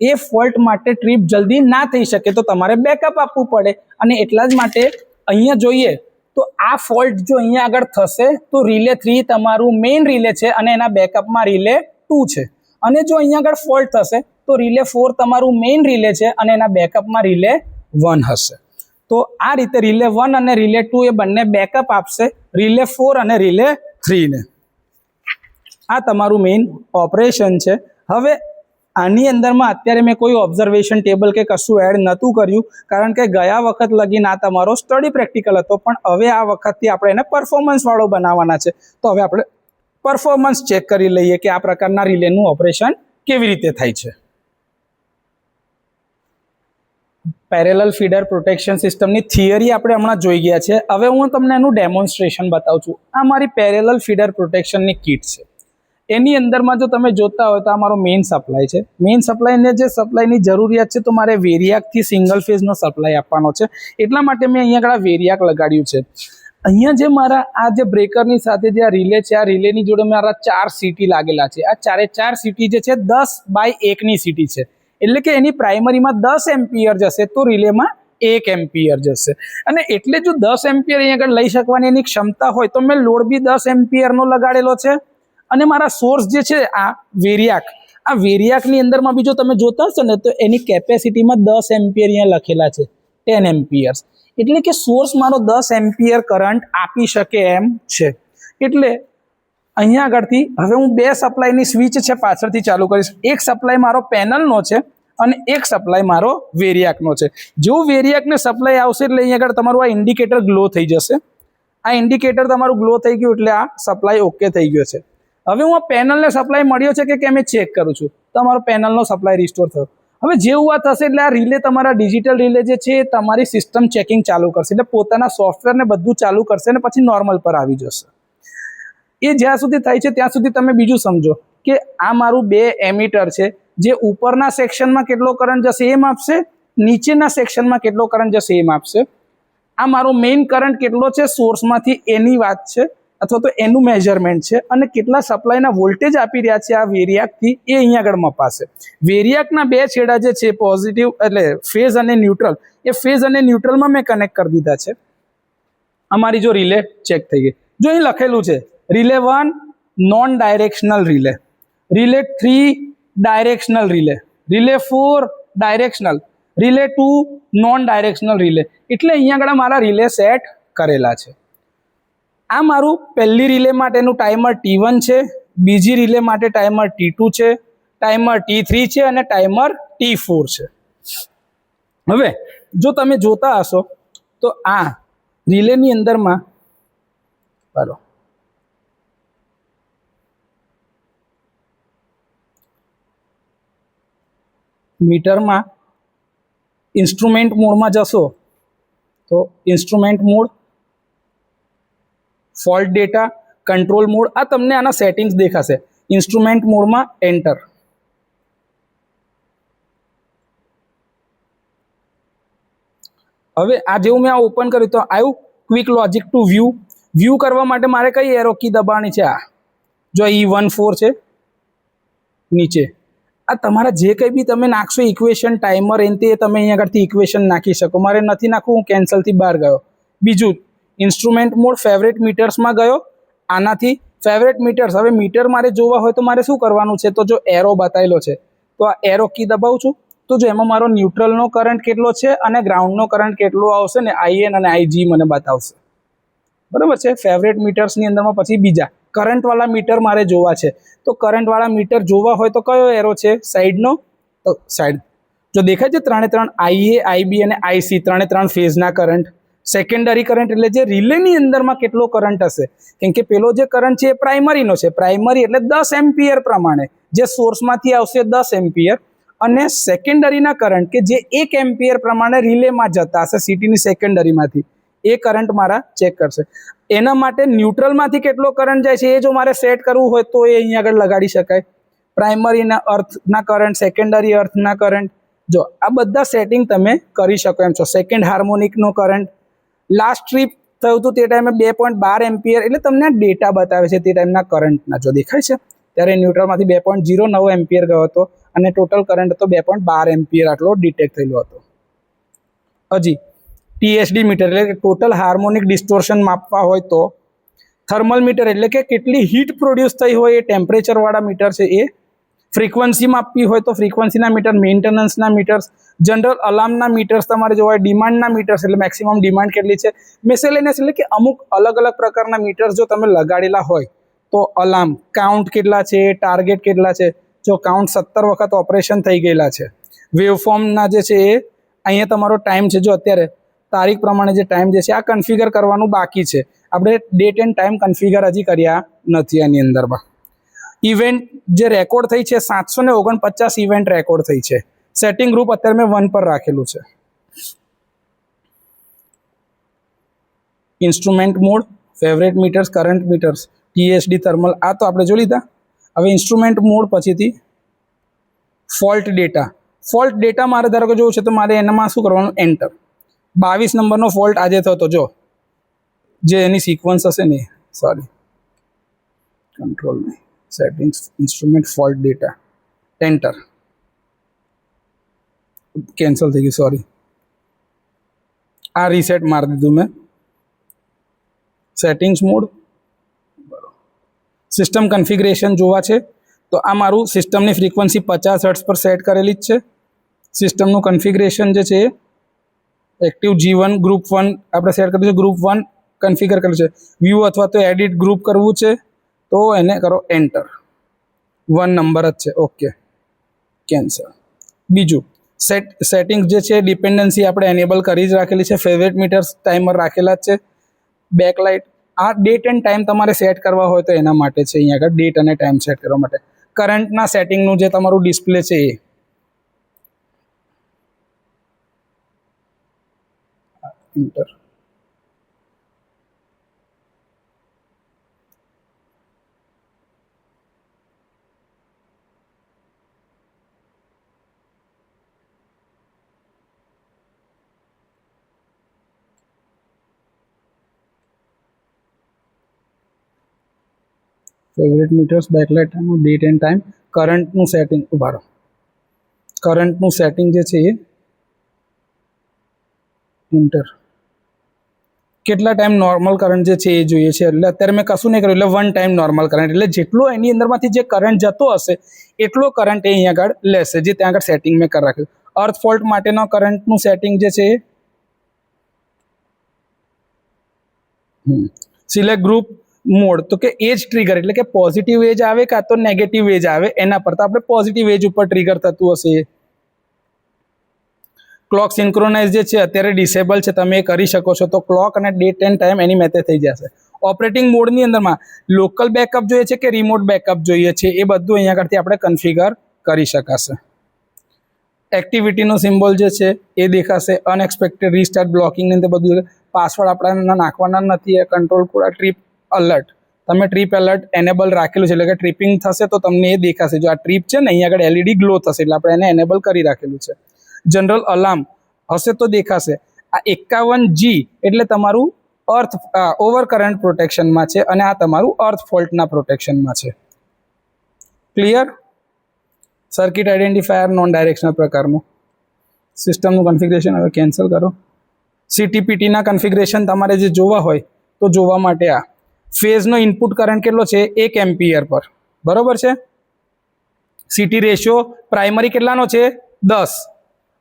એ ફોલ્ટ માટે ટ્રીપ જલ્દી ના થઈ શકે, તો તમારે બેકઅપ આપવું પડે. અને એટલા જ માટે અહીંયા જોઈએ તો આ ફોલ્ટ જો અહીંયા આગળ થશે તો રિલે 3 તમારું મેઇન રિલે છે અને એના બેકઅપમાં રિલે 2 છે. અને જો અહીંયા આગળ ફોલ્ટ થશે તો રિલે 4 તમારું મેઇન રિલે છે અને એના બેકઅપમાં રિલે 1 હશે. તો આ રીતે રિલે 1 અને રિલે 2 એ બંને બેકઅપ આપશે રિલે 4 અને રિલે 3 ને. આ તમારું મેઇન ઓપરેશન છે. હવે આની અંદરમાં અત્યારે મેં કોઈ ઓબ્ઝર્વેશન ટેબલ કે કશું એડ નહોતું કર્યું, કારણ કે ગયા વખત લગીને આ તમારો સ્ટડી પ્રેક્ટિકલ હતો, પણ હવે આ વખતથી આપણે એને પરફોર્મન્સવાળો બનાવવાના છે. તો હવે આપણે પરફોર્મન્સ ચેક કરી લઈએ કે આ પ્રકારના રિલેનું ઓપરેશન કેવી રીતે થાય છે. પેરેલલ ફીડર પ્રોટેક્શન સિસ્ટમની થિયરી આપણે હમણાં જોઈ ગયા છે. હવે હું તમને એનું ડેમોન્સ્ટ્રેશન બતાવું છું. આ મારી પેરેલલ ફીડર પ્રોટેક્શનની કિટ છે. એની અંદરમાં જો તમે જોતા હોય તો આ મારો મેઇન સપ્લાય છે. મેઇન સપ્લાયને જે સપ્લાયની જરૂરિયાત છે તો મારે વેરિયાકથી સિંગલ ફેઝનો સપ્લાય આપવાનો છે, એટલા માટે મેં અહીંયા આગળ વેરિયાક લગાડ્યું છે. અહીંયા જે મારા આ જે બ્રેકરની સાથે જે આ રિલે છે, આ રિલેની જોડે મારા 4 સીટી લાગેલા છે. આ 4 સીટી જે છે 10/1ની સીટી છે, એટલે કે એની પ્રાઇમરીમાં 10 એમ્પિયર જશે તો રિલેમાં 1 એમ્પિયર જશે. અને એટલે જો 10 એમ્પિયર અહીંયા આગળ લઈ શકવાની એની ક્ષમતા હોય તો મેં લોડ બી 10 એમ્પિયરનો લગાડેલો છે. અને મારા સોર્સ જે છે આ વેરિયાકની અંદરમાં બીજો તમે જોતા હશો ને તો એની કેપેસિટીમાં 10 એમ્પિયર અહીંયા લખેલા છે, 10 એમ્પિયર્સ. એટલે કે સોર્સ મારો 10 એમ્પિયર કરંટ આપી શકે એમ છે. એટલે અહીંયા આગળથી હવે હું 2 સપ્લાયની સ્વિચ છે પાછળથી ચાલુ કરીશ. એક સપ્લાય મારો પેનલનો છે અને એક સપ્લાય મારો વેરિયાકનો છે. જેવું વેરિયાકને સપ્લાય આવશે એટલે અહીંયા આગળ તમારું આ ઇન્ડિકેટર ગ્લો થઈ જશે. આ ઇન્ડિકેટર તમારું ગ્લો થઈ ગયું એટલે આ સપ્લાય ઓકે થઈ ગયો છે. હવે હું આ પેનલને સપ્લાય મળ્યો છે કે કેમ એ ચેક કરું છું. તમારો પેનલનો સપ્લાય રિસ્ટોર થયો. હવે જેવું આ થશે એટલે આ રિલે તમારા ડિજિટલ રિલે જે છે એ તમારી સિસ્ટમ ચેકિંગ ચાલુ કરશે, એટલે પોતાના સોફ્ટવેરને બધું ચાલુ કરશે અને પછી નોર્મલ પર આવી જશે. એ જ્યાં સુધી થાય છે ત્યાં સુધી તમે બીજું સમજો કે આ મારું 2 એમીટર છે, જે ઉપરના સેક્શનમાં કેટલો કરંટ જશે એ માપશે, નીચેના સેક્શનમાં કેટલો કરંટ જશે એ માપશે. આ મારો મેઇન કરંટ કેટલો છે સોર્સમાંથી એની વાત છે અથવા તો એનું મેજરમેન્ટ છે, અને કેટલા સપ્લાયના વોલ્ટેજ આપી રહ્યા છે આ વેરિયાકથી એ અહીંયા આગળ મપાશે. વેરિયાકના 2 છેડા જે છે પોઝિટિવ એટલે ફેઝ અને ન્યુટ્રલ, એ ફેઝ અને ન્યુટ્રલમાં મેં કનેક્ટ કરી દીધા છે. અમારી જો રિલે ચેક થઈ ગઈ. જો અહીં લખેલું છે relay 1 non directional relay, relay 3 directional relay, relay 4 directional, relay 2 non directional relay. એટલે અહીંયા આગળ મારા રિલે સેટ કરેલા છે. આ મારું પહેલી રિલે માટેનું ટાઈમર T1 છે, બીજી રિલે માટે ટાઈમર T2 છે, ટાઈમર T3 છે અને ટાઈમર T4 છે. હવે જો તમે જોતા હશો તો આ રિલેની અંદરમાં ચાલો મીટરમાં ઇન્સ્ટ્રુમેન્ટ મોડમાં જશો તો instrument mode, fault data, control mode, આ તમને આના સેટિંગ્સ દેખાશે. ઇન્સ્ટ્રુમેન્ટ મોડમાં એન્ટર. હવે આ જેવું મેં આ ઓપન કર્યું તો આવ્યું ક્વિક લોજિક ટુ વ્યૂ કરવા માટે મારે કઈ એરો કી દબાવવાની છે? આ જો E14 છે નીચે. આ તમારા જે કંઈ બી તમે નાખશો ઇક્વેશન, ટાઈમર, એનતે તમે અહીંયા આગળથી ઇક્વેશન નાખી શકો. મારે નથી નાખવું, હું કેન્સલથી બહાર ગયો. બીજું ઇન્સ્ટ્રુમેન્ટ મોડ ફેવરેટ મીટર્સમાં ગયો, આનાથી ફેવરેટ મીટર્સ. હવે મીટર મારે જોવા હોય તો મારે શું કરવાનું છે? તો જો એરો બતાવેલો છે તો આ એરો કી દબાવું છું તો જો એમાં મારો ન્યુટ્રલનો કરંટ કેટલો છે અને ગ્રાઉન્ડનો કરંટ કેટલો આવશે ને IN અને IG મને બતાવશે. બરાબર છે. ફેવરેટ મીટર્સની અંદરમાં પછી બીજા કરંટવાળા મીટર મારે જોવા છે તો કરંટવાળા મીટર જોવા હોય તો કયો એરો છે? સાઈડનો. તો સાઈડ જો દેખાય છે ત્રણે ત્રણ IA, IB અને IC ત્રણે ત્રણ ફેઝના કરંટ. સેકન્ડરી કરંટ એટલે જે રિલેની અંદરમાં કેટલો કરંટ હશે, કેમ કે પેલો જે કરંટ છે એ પ્રાઇમરીનો છે. પ્રાઇમરી એટલે 10 એમ્પિયર પ્રમાણે જે સોર્સમાંથી આવશે 10 એમ્પિયર, અને સેકન્ડરીના કરંટ કે જે 1 એમ્પિયર પ્રમાણે રિલેમાં જતા હશે સિટીની સેકન્ડરીમાંથી, એ કરંટ મારા ચેક કરશે. એના માટે ન્યુટ્રલમાંથી કેટલો કરંટ જાય છે એ જો મારે સેટ કરવું હોય તો એ અહીંયા આગળ લગાડી શકાય. પ્રાઇમરીના અર્થના કરંટ, સેકન્ડરી અર્થના કરંટ, જો આ બધા સેટિંગ તમે કરી શકો એમ છો. સેકન્ડ હાર્મોનિકનો કરંટ, લાસ્ટ ટ્રીપ થયું હતું તે ટાઈમે 2.12 એમ્પિયર, એટલે તમને ડેટા બતાવે છે તે ટાઈમના કરંટના. જો દેખાય છે ત્યારે ન્યુટ્રલમાંથી 2.09 એમ્પિયર ગયો હતો અને ટોટલ કરંટ હતો 2.12 એમ્પિયર આટલો ડિટેક્ટ થયેલો હતો. હજી TSD મીટર એટલે કે ટોટલ હાર્મોનિક ડિસ્ટોર્શન માપવા હોય તો, થર્મલ મીટર એટલે કે કેટલી હીટ પ્રોડ્યુસ થઈ હોય એ ટેમ્પરેચરવાળા મીટર છે એ, ફ્રીક્વન્સી માપવી હોય તો ફ્રીક્વન્સીના મીટર, મેન્ટેનન્સના મીટર્સ, જનરલ અલાર્મના મીટર્સ તમારે જોવાય, ડિમાન્ડના મીટર્સ એટલે મેક્સિમમ ડિમાન્ડ કેટલી છે, મિસેલેનિયસ એટલે કે અમુક અલગ અલગ પ્રકારના મીટર્સ જો તમે લગાડેલા હોય તો અલાર્મ, કાઉન્ટ કેટલા છે, ટાર્ગેટ કેટલા છે. જો કાઉન્ટ 17 વખત ઓપરેશન થઈ ગયેલા છે. વેવફોર્મના જે છે એ અહીંયા તમારો ટાઈમ છે, જો અત્યારે તારીખ પ્રમાણે જે ટાઈમ જે છે આ કન્ફિગર કરવાનું બાકી છે. આપણે ડેટ એન્ડ ટાઈમ કન્ફિગર હજી કર્યા નથી આની અંદરમાં. ઇવેન્ટ જે રેકોર્ડ થઈ છે 749 ઇવેન્ટ રેકોર્ડ થઈ છે. સેટિંગ ગ્રુપ અત્યારે મેં 1 પર રાખેલું છે. Instrument mode, favourite meters, current meters, TSD, thermal, આ તો આપણે જોઈ લીધા. હવે ઇન્સ્ટ્રુમેન્ટ મોડ પછીથી ફોલ્ટ ડેટા. ફોલ્ટ ડેટા મારે ધારો કે જોવું છે તો મારે એનામાં શું કરવાનું? એન્ટર. 22 નંબરનો ફોલ્ટ આજે થયો હતો, જો જે એની સિક્વન્સ હશે ને, સોરી કંટ્રોલ નહીં, settings, instrument, fault data, enter. Cancel થઈ ગયું, સોરી. આ રીસેટ મારી દીધું મેં. સેટિંગ્સ મોડ, સિસ્ટમ કન્ફિગરેશન જોવા છે તો આ મારું સિસ્ટમની ફ્રીક્વન્સી 50 હર્ટ્ઝ પર સેટ કરેલી જ છે. સિસ્ટમનું કન્ફિગરેશન જે છે એક્ટિવ G1 ગ્રુપ 1 આપણે સેટ કર્યું છે, ગ્રુપ 1 કન્ફિગર કર્યું છે. વ્યૂ અથવા તો એડિટ ગ્રુપ કરવું છે તો એને કરો એન્ટર. 1 નંબર જ છે, ઓકે, કેન્સલ. બીજું સેટિંગ્સ જે છે ડિપેન્ડન્સી આપણે એનેબલ કરી જ રાખેલી છે. ફેવરેટ મીટર્સ ટાઈમર રાખેલા જ છે. બેકલાઇટ, આ ડેટ એન્ડ ટાઈમ તમારે સેટ કરવા હોય તો એના માટે છે. અહીંયા આગળ ડેટ અને ટાઈમ સેટ કરવા માટે. કરંટના સેટિંગનું જે તમારું ડિસ્પ્લે છે એ enter. Favourite meters, backlight, date and time, કરંટનું સેટિંગ, ઉભા રહો, કરંટનું સેટિંગ જે છે એ એન્ટર. કેટલા ટાઈમ નોર્મલ કરંટ જે છે એ જોઈએ છે. એટલે અત્યારે મેં કશું નહીં કર્યું, એટલે 1 ટાઈમ નોર્મલ કરંટ, એટલે જેટલો એની અંદરમાંથી જે કરંટ જતો હશે એટલો કરંટ એ અહીંયા આગળ લેશે, જે ત્યાં આગળ સેટિંગ મેં કરી રાખ્યું. અર્થ ફોલ્ટ માટેનો કરંટનું સેટિંગ જે છે સિલેક્ટ ગ્રુપ મોડ, તો કે એજ ટ્રિગર એટલે કે પોઝિટિવ એજ આવે કાં તો નેગેટિવ એજ આવે, એના પર તો આપણે પોઝિટિવ એજ ઉપર ટ્રિગર થતું હશે. ક્લોક સિન્ક્રોનાઇઝ જે છે અત્યારે ડિસેબલ છે, તમે એ કરી શકો છો, તો ક્લોક અને ડેટ એન્ડ ટાઈમ એની મેથે થઈ જશે. ઓપરેટિંગ મોડની અંદરમાં લોકલ બેકઅપ જોઈએ છે કે રિમોટ બેકઅપ જોઈએ છે, એ બધું અહીંયા આગળથી આપણે કન્ફિગર કરી શકાશે. એક્ટિવિટીનો સિમ્બોલ જે છે એ દેખાશે. અનએક્સપેક્ટેડ રીસ્ટાર્ટ બ્લોકિંગ ને બધું પાસવર્ડ આપણા નાખવાના નથી. એ કંટ્રોલ કોડ ટ્રીપ અલર્ટ, તમે ટ્રીપ એલર્ટ એનેબલ રાખેલું છે એટલે કે ટ્રીપિંગ થશે તો તમને એ દેખાશે. જો આ ટ્રીપ છે ને અહીંયા આગળ એલઈડી ગ્લો થશે એટલે આપણે એને એનેબલ કરી રાખેલું છે. જનરલ અલાર્મ હશે તો દેખાશે. આ 51G એટલે તમારું અર્થ ઓવર કરંટ પ્રોટેક્શનમાં છે અને આ તમારું અર્થ ફોલ્ટના પ્રોટેક્શનમાં છે. Clear? Circuit identifier non directional પ્રકારનું. સિસ્ટમનું કન્ફિગરેશન હવે કેન્સલ કરો. CTPTના કન્ફિગરેશન તમારે જે જોવા હોય તો જોવા માટે આ ફેઝનો ઇનપુટ કરંટ કેટલો છે? 1 એમ્પિયર પર, બરોબર છે. CT રેશિયો પ્રાઇમરી કેટલાનો છે? 10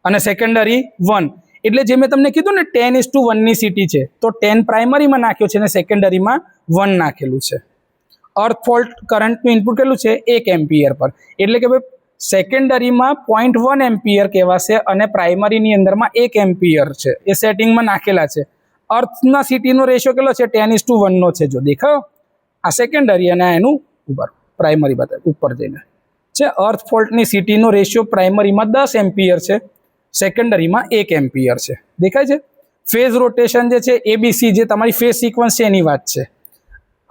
અને સેકન્ડરી 1. એટલે જે મેં તમને કીધું ને 10:1 CT છે, તો 10 પ્રાઇમરીમાં નાખ્યો છે અને સેકન્ડરીમાં 1 નાખેલું છે. અર્થ ફોલ્ટ કરંટનું ઇનપુટ કેટલું છે? 1 એમ્પિયર પર. એટલે કે ભાઈ સેકન્ડરીમાં 0.1 એમ્પિયર કહેવાશે અને પ્રાઇમરીની અંદરમાં 1 એમ્પિયર છે, એ સેટિંગમાં નાખેલા છે. અર્થના CTનો રેશિયો કેટલો છે? 10:1 છે. જો દેખાવ આ સેકન્ડરી અને આ એનું ઉપર પ્રાઇમરી બતાવે ઉપર જઈને છે. અર્થ ફોલ્ટની CTનો રેશિયો પ્રાઇમરીમાં 10 એમ્પિયર છે, સેકન્ડરીમાં 1 એમ્પિયર છે. દેખાય છે? ફેઝ રોટેશન જે છે ABC, જે તમારી ફેઝ સિક્વન્સ છે એની વાત છે.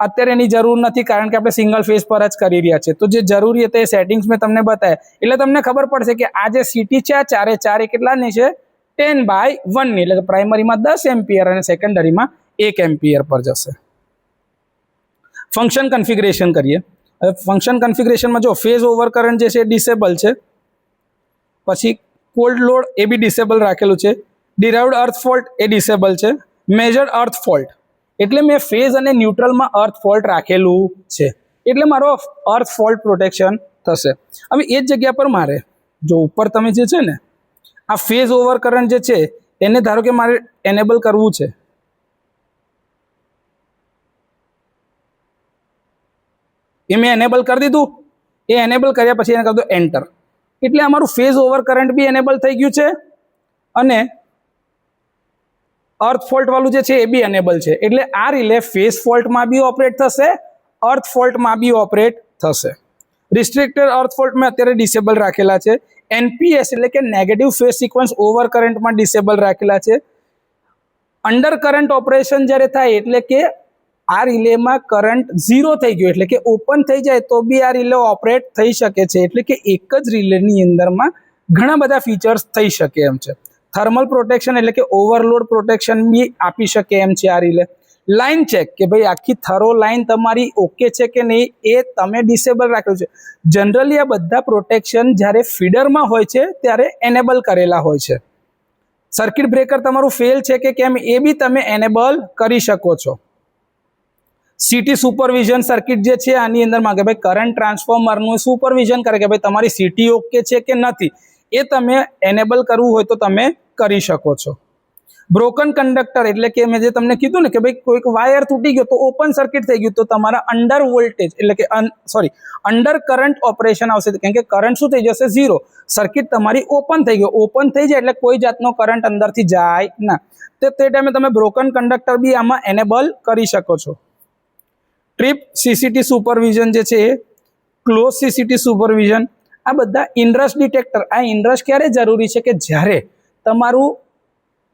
અત્યારે એની જરૂર નથી કારણ કે આપણે સિંગલ ફેઝ પર જ કરી રહ્યા છે. તો જે જરૂરી હતી એ સેટિંગ્સ મેં તમને બતાવ્યા એટલે તમને ખબર પડશે કે આ જે CT છે આ ચારે ચાર કેટલાની છે? 10/1 ની, એટલે કે પ્રાઇમરીમાં 10 એમ્પિયર અને સેકન્ડરીમાં 1 એમ્પિયર પર જશે. ફંક્શન કન્ફિગરેશન કરીએ. હવે ફંક્શન કન્ફિગરેશનમાં જો ફેઝ ઓવર કરંટ જે છે ડિસેબલ છે, પછી કોલ્ડ લોડ એ બી ડિસેબલ રાખેલું છે, ડિરાઇવ્ડ અર્થ ફોલ્ટ એ ડિસેબલ છે, મેજર્ડ અર્થ ફોલ્ટ એટલે મેં ફેઝ અને ન્યુટ્રલમાં અર્થ ફોલ્ટ રાખેલું છે એટલે મારો અર્થ ફોલ્ટ પ્રોટેક્શન થશે. હવે એ જ જગ્યા પર મારે જો ઉપર તમે જે છે ને આ ફેઝ ઓવર કરંટ જે છે એને ધારો કે મારે એનેબલ કરવું છે, એ મેં એનેબલ કરી દીધું. એ એનેબલ કર્યા પછી એને કરી દો એન્ટર, એટલે અમારું ફેઝ ઓવર કરંટ બી એનેબલ થઈ ગયું છે અને અર્થ ફોલ્ટ વાળું જે છે એ બી એનેબલ છે. એટલે આ રિલે ફેઝ ફોલ્ટમાં બી ઓપરેટ થશે, અર્થ ફોલ્ટમાં બી ઓપરેટ થશે. રિસ્ટ્રિક્ટેડ અર્થ ફોલ્ટ મેં અત્યારે ડિસેબલ રાખેલા છે. NPS એટલે કે નેગેટિવ ફેઝ સિક્વન્સ ઓવર કરંટમાં ડિસેબલ રાખેલા છે. અંડર કરંટ ઓપરેશન જ્યારે થાય એટલે કે આ રિલેમાં કરંટ 0 થઈ ગયો એટલે કે ઓપન થઈ જાય તો બી આ રિલે ઓપરેટ થઈ શકે છે. એટલે કે એક જ રિલેની અંદરમાં ઘણા બધા ફીચર્સ થઈ શકે એમ છે. થર્મલ પ્રોટેક્શન એટલે કે ઓવરલોડ પ્રોટેક્શન બી આપી શકે એમ છે આ રિલે. લાઇન ચેક કે ભાઈ આખી થરો લાઇન તમારી ઓકે છે કે નહીં એ તમે ડિસેબલ રાખ્યું છે. જનરલી આ બધા પ્રોટેક્શન જ્યારે ફીડરમાં હોય છે ત્યારે એનેબલ કરેલા હોય છે. સર્કિટ બ્રેકર તમારું ફેલ છે કે કેમ એ બી તમે એનેબલ કરી શકો છો. CT સુપરવિઝન સર્કિટ જે છે આની અંદરમાં કે ભાઈ કરંટ ટ્રાન્સફોર્મરનું સુપરવિઝન કરે કે ભાઈ તમારી CT ઓકે છે કે નથી, એ તમે એનેબલ કરવું હોય તો તમે કરી શકો છો. બ્રોકન કંડક્ટર એટલે કે મેં જે તમને કીધું ને કે ભાઈ કોઈક વાયર તૂટી ગયો તો ઓપન સર્કિટ થઈ ગયું તો તમારા અંડર વોલ્ટેજ એટલે કે અંડર કરંટ ઓપરેશન આવશે, કેમ કે કરંટ શું થઈ જશે? 0. સર્કિટ તમારી ઓપન થઈ ગયો, ઓપન થઈ જાય એટલે કોઈ જાતનો કરંટ અંદરથી જાય ના, તે ટાઈમે તમે બ્રોકન કંડક્ટર બી આમાં એનેબલ કરી શકો છો. ટ્રીપ CCT સુપરવિઝન જે છે એ ક્લોઝ CCT સુપરવિઝન, આ બધા ઇનરશ ડિટેક્ટર. આ ઇનરશ ક્યારે જરૂરી છે? કે જ્યારે તમારું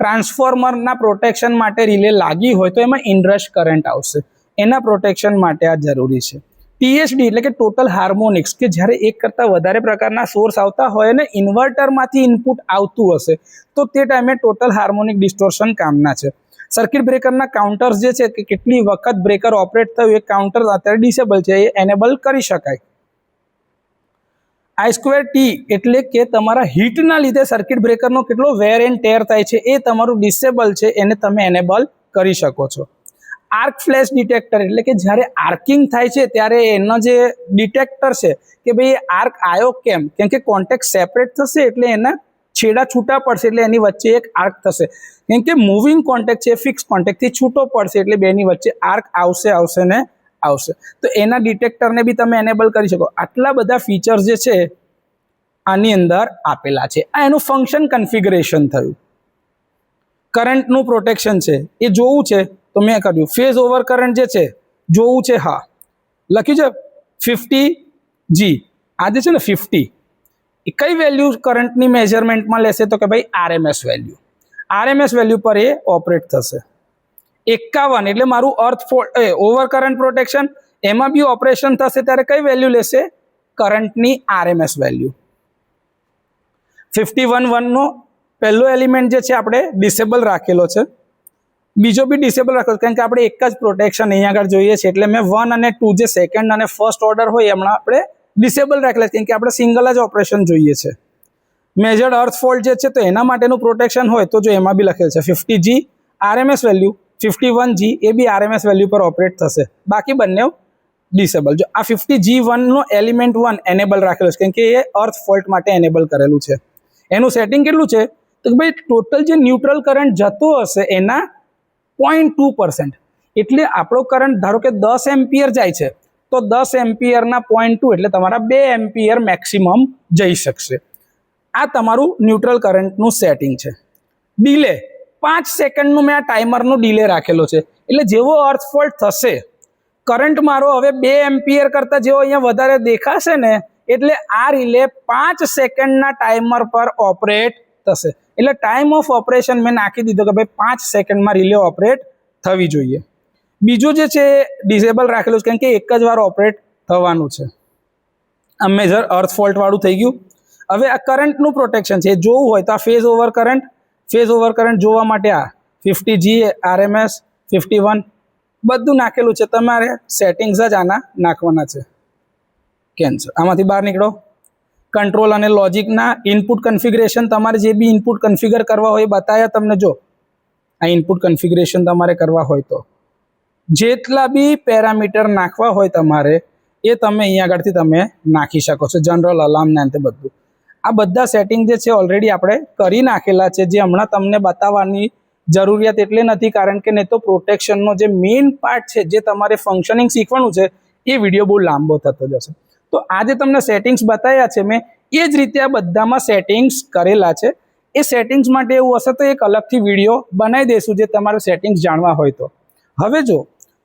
ટ્રાન્સફોર્મરના પ્રોટેક્શન માટે રિલે લાગી હોય તો એમાં ઇનરશ કરંટ આવશે, એના પ્રોટેક્શન માટે આ જરૂરી છે. THD એટલે કે ટોટલ હાર્મોનિક્સ, કે જ્યારે એક કરતાં વધારે પ્રકારના સોર્સ આવતા હોય અને ઇન્વર્ટરમાંથી ઇનપુટ આવતું હશે તો તે ટાઈમે ટોટલ હાર્મોનિક ડિસ્ટોર્શન કામના છે. સર્કિટ બ્રેકરના કાઉન્ટર્સ જે છે કે કેટલી વખત બ્રેકર ઓપરેટ થયું એ કાઉન્ટર અત્યારે ડિસેબલ છે, એ એનેબલ કરી શકાય. I2T એટલે કે તમારા હીટના લીધે સર્કિટ બ્રેકરનો કેટલો વેર એન્ડ ટેર થાય છે એ તમારું ડિસેબલ છે, એને તમે એનેબલ કરી શકો છો. આર્ક ફ્લેશ ડિટેક્ટર એટલે કે જ્યારે આર્કિંગ થાય છે ત્યારે એનો જે ડિટેક્ટર છે કે ભાઈ આર્ક આવ્યો કેમ કે કોન્ટેક્ટ સેપરેટ થશે એટલે એના છેડા છૂટા પડશે એટલે એની વચ્ચે એક આર્ક થશે, કેમ કે મૂવિંગ કોન્ટેક્ટ છે ફિક્સ કોન્ટેક્ટથી છૂટો પડશે એટલે બેની વચ્ચે આર્ક આવશે ને આવશે. તો એના ડિટેક્ટરને બી તમે એનેબલ કરી શકો. આટલા બધા ફીચર્સ જે છે આની અંદર આપેલા છે. આ એનું ફંક્શન કન્ફિગરેશન થયું. કરંટનું પ્રોટેક્શન છે એ જોવું છે તો મેં કર્યું. ફેઝ ઓવર કરંટ જે છે જોવું છે, હા લખ્યું છે 50G. આ જે છે ને 50 એ કઈ વેલ્યુ કરંટની મેજરમેન્ટમાં લેશે તો કે ભાઈ આરએમએસ વેલ્યુ. આરએમએસ વેલ્યુ પર એ ઓપરેટ થશે. 51 એટલે મારું અર્થ ઓવર કરંટ પ્રોટેક્શન, એમાં બી ઓપરેશન થશે ત્યારે કઈ વેલ્યુ લેશે? કરંટની આરએમએસ વેલ્યુ. 51 નો પહેલો એલિમેન્ટ જે છે આપણે ડિસેબલ રાખેલો છે, બીજો બી ડિસેબલ રાખેલો કારણ કે આપણે એક જ પ્રોટેક્શન અહીંયા આગળ જોઈએ છે એટલે મેં 1 અને 2 જે સેકન્ડ અને ફર્સ્ટ ઓર્ડર હોય હમણાં આપણે ડિસેબલ રાખેલા કેમ કે આપણે સિંગલ જ ઓપરેશન જોઈએ છે. મેજર્ડ અર્થ ફોલ્ટ જે છે તો એના માટેનું પ્રોટેક્શન હોય તો જો એમાં બી લખેલ છે 50G આરએમએસ વેલ્યુ, 51G એ બી આરએમએસ વેલ્યુ પર ઓપરેટ થશે, બાકી બંને ડિસેબલ. જો આ 50G1 નો એલિમેન્ટ 1 એનેબલ રાખેલો છે કેમ કે એ અર્થ ફોલ્ટ માટે એનેબલ કરેલું છે. એનું સેટિંગ કેટલું છે તો ભાઈ ટોટલ જે ન્યુટ્રલ કરંટ જતો હશે એના 0.2%. એટલે આપણો કરંટ ધારો કે 10 એમ્પિયર જાય છે તો 10 એમ્પિયરના 0.2 એટલે તમારા 2 એમ્પિયર મેક્સિમમ જઈ શકશે. આ તમારું ન્યુટ્રલ કરંટનું સેટિંગ છે. ડિલે 5 સેકન્ડનું મેં આ ટાઈમરનું ડિલે રાખેલો છે એટલે જેવો અર્થ ફોલ્ટ થશે કરંટ મારો હવે 2 એમ્પિયર કરતાં જેવો અહીંયા વધારે દેખાશે ને એટલે આ રિલે 5 સેકન્ડના ટાઈમર પર ઓપરેટ થશે. એટલે ટાઈમ ઓફ ઓપરેશન મેં નાખી દીધો કે ભાઈ 5 સેકન્ડમાં રિલે ઓપરેટ થવી જોઈએ. બીજું જે છે ડિસેબલ રાખેલું છે કેમ કે એક જ વાર ઓપરેટ થવાનું છે. આ મેજર અર્થ ફોલ્ટ વાળું થઈ ગયું. હવે આ કરંટનું પ્રોટેક્શન છે જોવું હોય તો આ ફેઝ ઓવર કરંટ જોવા માટે આ 50G આરએમએસ 51 બધું નાખેલું છે. તમારે સેટિંગ્સ જ આના નાખવાના છે. કેન્સલ, આમાંથી બહાર નીકળો. કંટ્રોલ અને લોજિકના ઇનપુટ કન્ફિગરેશન તમારે જે બી ઇનપુટ કન્ફિગર કરવા હોય એ બતાવ્યા તમને. જો આ ઇનપુટ કન્ફિગરેશન તમારે કરવા હોય તો જેટલા બી પેરામીટર નાખવા હોય તમારે એ તમે અહીંયા આગળથી તમે નાખી શકો છો. જનરલ અલાર્મ ને અંતે બધું આ બધા સેટિંગ જે છે ઓલરેડી આપણે કરી નાખેલા છે, જે હમણાં તમને બતાવવાની જરૂરિયાત એટલે નથી કારણ કે નહીં તો પ્રોટેક્શનનો જે મેઇન પાર્ટ છે જે તમારે ફંક્શનિંગ શીખવાનું છે એ વિડીયો બહુ લાંબો થતો જશે. તો આ જે તમને સેટિંગ્સ બતાવ્યા છે મેં એ જ રીતે આ બધામાં સેટિંગ્સ કરેલા છે. એ સેટિંગ્સ માટે એવું હશે તો એક અલગથી વિડીયો બનાવી દઈશું જે તમારે સેટિંગ્સ જાણવા હોય તો. હવે જો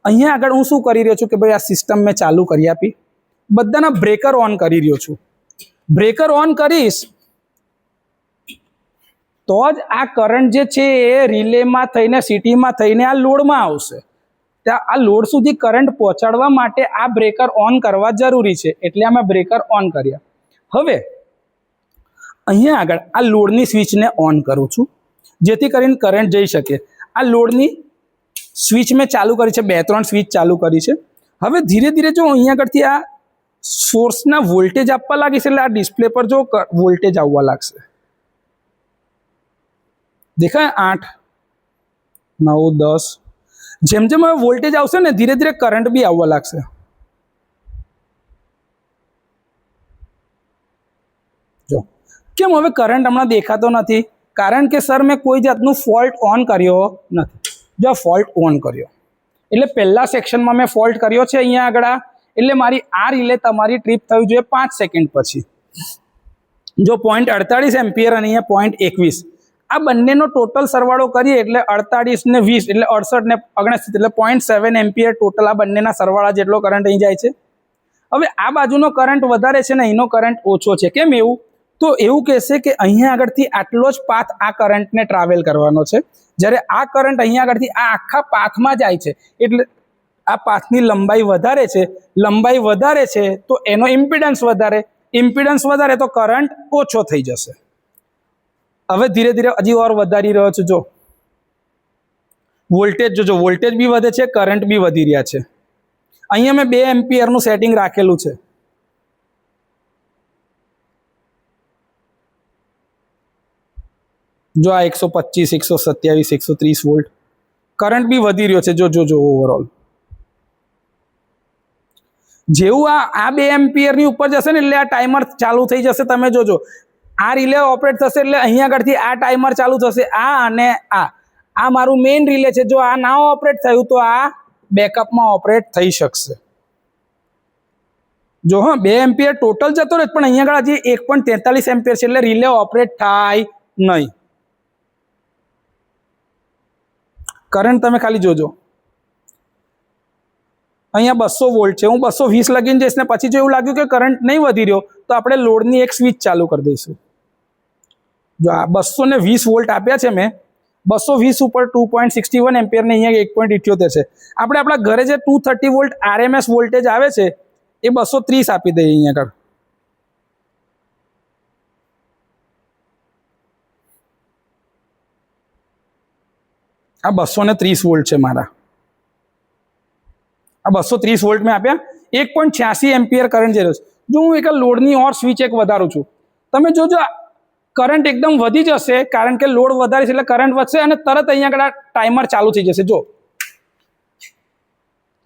અહીંયા આગળ હું શું કરી રહ્યો છું કે ભાઈ આ સિસ્ટમ મેં ચાલુ કરી આપી, બધાના બ્રેકર ઓન કરી રહ્યો છું. બ્રેકર ઓન કરીશ તો જ આ કરંટ જે છે એ રિલેમાં થઈને સિટીમાં થઈને આ લોડમાં આવશે. ત્યાં આ લોડ સુધી કરંટ પહોંચાડવા માટે આ બ્રેકર ઓન કરવા જરૂરી છે એટલે અમે બ્રેકર ઓન કર્યા. હવે અહીંયા આગળ આ લોડની સ્વિચને ઓન કરું છું જેથી કરીને કરંટ જઈ શકે. આ લોડની સ્વિચ મેં ચાલુ કરી છે, 2-3 સ્વિચ ચાલુ કરી છે. હવે ધીરે ધીરે જો અહીંયા આગળથી આ સોર્સના વોલ્ટેજ આપવા લાગીશ એટલે આ ડિસ્પ્લે પર જો વોલ્ટેજ આવવા લાગશે. દેખાય 8, 9, 10 જેમ જેમ હવે વોલ્ટેજ આવશે ને ધીરે ધીરે કરંટ બી આવવા લાગશે. જો કેમ હવે કરંટ હમણાં દેખાતો નથી કારણ કે સર મેં કોઈ જાતનું ફોલ્ટ ઓન કર્યો નથી. જો ફોલ્ટ ઓન કર્યો એટલે પહેલા સેક્શનમાં મેં ફોલ્ટ કર્યો છે અહીંયા આગળ એટલે મારી આ રિલે તમારી ટ્રીપ થવી જોઈએ 5 સેકન્ડ પછી. જો 0.48 એમ્પિયર અને અહીંયા 0.21 આ બંનેનો ટોટલ સરવાળો કરીએ એટલે 48 ને 20 એટલે 68 ને 69 એટલે 0.7 એમ્પિયર ટોટલ આ બંનેના સરવાળા જેટલો કરંટ અહીં જાય છે. હવે આ બાજુનો કરંટ વધારે છે ને અહીંનો કરંટ ઓછો છે. કેમ એવું? તો એવું કહેશે કે અહીંયા આગળથી આટલો જ પાથ આ કરંટને ટ્રાવેલ કરવાનો છે, જ્યારે આ કરંટ અહીંયા આગળથી આ આખા પાથમાં જાય છે એટલે આ પાથની લંબાઈ વધારે છે. લંબાઈ વધારે છે તો એનો ઇમ્પિડન્સ વધારે તો કરંટ ઓછો થઈ જશે. હવે ધીરે ધીરે હજી ઓર વધારી રહ્યો છું. જો વોલ્ટેજ જોજો, વોલ્ટેજ બી વધે છે, કરંટ બી વધી રહ્યા છે. અહીંયા મેં 2 એમ્પિયરનું સેટિંગ રાખેલું છે. જો આ 125, 127, 130 વોલ્ટ કરંટ બી વધી રહ્યો છે. જો ઓવરઓલ જેવું આ 2 એમ્પિયરની ઉપર જશે ને એટલે આ ટાઈમર ચાલુ થઈ જશે. તમે જોજો આ રિલે ઓપરેટ થશે એટલે અહીંયા આગળથી આ ટાઈમર ચાલુ થશે, આ અને આ મારું મેઇન રિલે છે. જો આ ના ઓપરેટ થયું તો આ બેકઅપમાં ઓપરેટ થઈ શકશે. જો હા 2 એમ્પિયર ટોટલ જતો રહે, પણ અહીંયા આગળ હજી 1.43 એમ્પિયર છે એટલે રિલે ઓપરેટ થાય નહીં. કરંટ તમે ખાલી જોજો, અહીંયા 200 વોલ્ટ છે, હું 220 લગીને જઈશ ને પછી જો એવું લાગ્યું કે કરંટ નહીં વધી રહ્યો તો આપણે લોડની એક સ્વિચ ચાલુ કરી દઈશું. જો આ 220 વોલ્ટ આપ્યા છે મેં, 220 ઉપર 2.61 એમ્પિયર ને અહીંયા 1.78 છે. આપણે આપણા ઘરે જે 230 વોલ્ટ RMS વોલ્ટેજ આવે છે એ 230 આપી દઈએ અહીંયા આગળ. આ 230 વોલ્ટ છે મારા, આ 230 વોલ્ટ મેં આપ્યા, 1.86 એમ્પિયર કરંટ જઈ રહ્યો છે. જો હું એક લોડની ઓર સ્વિચ એક વધારું છું, તમે જોજો કરંટ એકદમ વધી જશે, કારણ કે લોડ વધારે છે એટલે કરંટ વધશે અને તરત અહીંયા આગળ ટાઈમર ચાલુ થઈ જશે. જો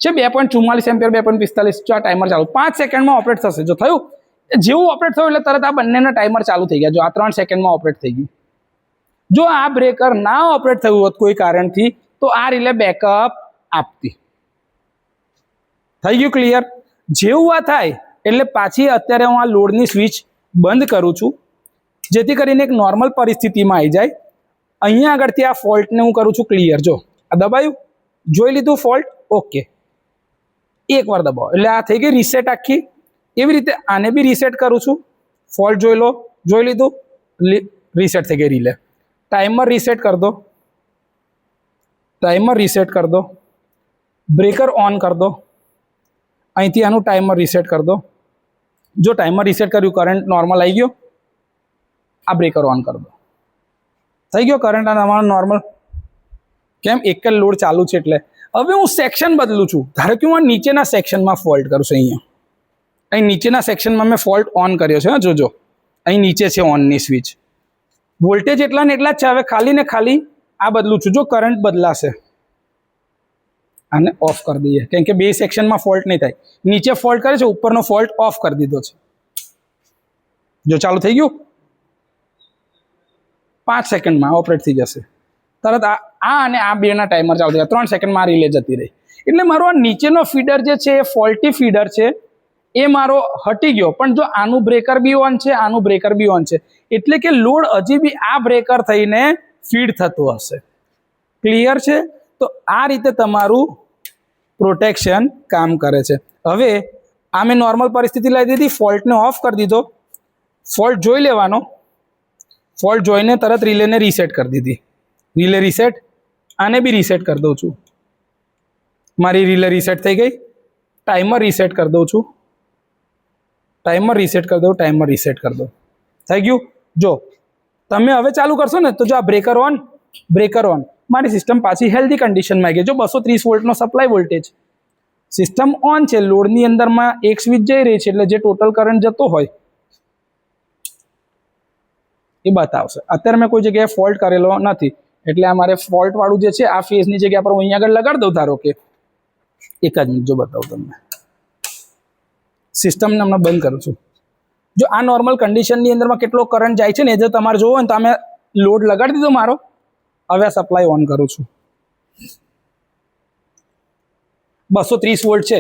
છે 2.44 એમ્પિયર, 2.45, જો આ ટાઈમર ચાલુ 5 સેકન્ડમાં ઓપરેટ થશે. જો થયું, જેવું ઓપરેટ થયું એટલે તરત આ બંનેના ટાઈમર ચાલુ થઈ ગયા. જો આ 3 સેકન્ડમાં ઓપરેટ થઈ ગયું. જો આ બ્રેકર ના ઓપરેટ થયું હોત કોઈ કારણથી તો આ રિલે બેકઅપ આપતી. થઈ ગયું ક્લિયર? જેવું આ થાય એટલે પાછી અત્યારે હું આ લોડની સ્વિચ બંધ કરું છું, જેથી કરીને એક નોર્મલ પરિસ્થિતિમાં આવી જાય. અહીંયા આગળથી આ ફોલ્ટને હું કરું છું ક્લિયર. જો આ દબાયું, જોઈ લીધું ફોલ્ટ, ઓકે. એકવાર દબાવો એટલે આ થઈ ગઈ રીસેટ આખી. એવી રીતે આને બી રીસેટ કરું છું, ફોલ્ટ જોઈ લો, જોઈ લીધું, રીસેટ થઈ ગઈ રિલે. ટાઈમર રીસેટ કરી દો, ટાઈમર રીસેટ કરી દો, બ્રેકર ઓન કરી દો, અહીંથી આનું ટાઈમર રીસેટ કરી દો. જો ટાઈમર રીસેટ કર્યું, કરંટ નોર્મલ આવી ગયો, આ બ્રેકર ઓન કરી દો, થઈ ગયો કરંટ આ તમારો નોર્મલ. કેમ? એક જ લોડ ચાલુ છે એટલે. હવે હું સેક્શન બદલું છું. ધારો કે હું આ નીચેના સેક્શનમાં ફોલ્ટ કરું છું. અહીંયા અહીં નીચેના સેક્શનમાં મેં ફોલ્ટ ઓન કર્યો છે. જોજો અહીં નીચે છે ઓનની સ્વિચ, વોલ્ટેજ એટલા ને એટલા જ છે. હવે ખાલી ને ખાલી આ બદલું છું. જો કરંટ બદલાશે, આને ઓફ કરી દઈએ, કેમ કે 2 સેક્શનમાં ફોલ્ટ નહીં થાય. નીચે ફોલ્ટ કરે છે, ઉપરનો ફોલ્ટ ઓફ કરી દીધો છે. જો ચાલુ થઈ ગયું, 5 સેકન્ડમાં ઓપરેટ થઈ જશે તરત. આ અને આ બેના ટાઈમર ચાલુ થઈ ગયા, 3 સેકન્ડમાં આ રિલે જતી રહી. એટલે મારો આ નીચેનો ફીડર જે છે એ ફોલ્ટી ફીડર છે, એ મારો હટી ગયો. પણ જો આનું બ્રેકર બી ઓન છે, આનું બ્રેકર બી ઓન છે, એટલે કે લોડ હજી બી આ બ્રેકર થઈને ફીડ થતું હશે. ક્લિયર છે? તો આ રીતે તમારું પ્રોટેક્શન કામ કરે છે. હવે આ મેં નોર્મલ પરિસ્થિતિ લાવી દીધી, ફોલ્ટને ઓફ કરી દીધો. ફોલ્ટ જોઈ લેવાનો, ફોલ્ટ જોઈને તરત રિલેને રીસેટ કરી દીધી. રિલે રીસેટ, આને બી રીસેટ કરી દઉં છું. મારી રિલે રીસેટ થઈ ગઈ. ટાઈમર રીસેટ કરી દઉં છું, ટાઈમર રીસેટ કરી દઉં, ટાઈમર રીસેટ કરી દઉં. થઈ ગયું? જો તમે હવે ચાલુ કરશો ને તો જો આ બ્રેકર ઓન, બ્રેકર ઓન, મારી સિસ્ટમ પાછી હેલ્ધી કન્ડિશનમાં આવી ગઈ. જો 230 વોલ્ટનો સપ્લાય વોલ્ટેજ, સિસ્ટમ ઓન છે, લોડની અંદરમાં એક સ્વિચ જઈ રહી છે એટલે જે ટોટલ કરંટ જતો હોય એ બતાવશે. અત્યારે મેં કોઈ જગ્યાએ ફોલ્ટ કરેલો નથી એટલે આ મારે ફોલ્ટ વાળું જે છે આ ફેઝની જગ્યા પર હું અહીંયા આગળ લગાડી દઉં. ધારો કે એક જ મિનિટ, જો બતાવું તમને. સિસ્ટમને હમણાં બંધ કરું છું. જો આ નોર્મલ કન્ડિશનની અંદરમાં કેટલો કરંટ જાય છે ને એ જો તમારે જોવો ને તો અમે લોડ લગાડી દીધો મારો. હવે આ સપ્લાય ઓન કરું છું, 230 વોલ્ટ છે.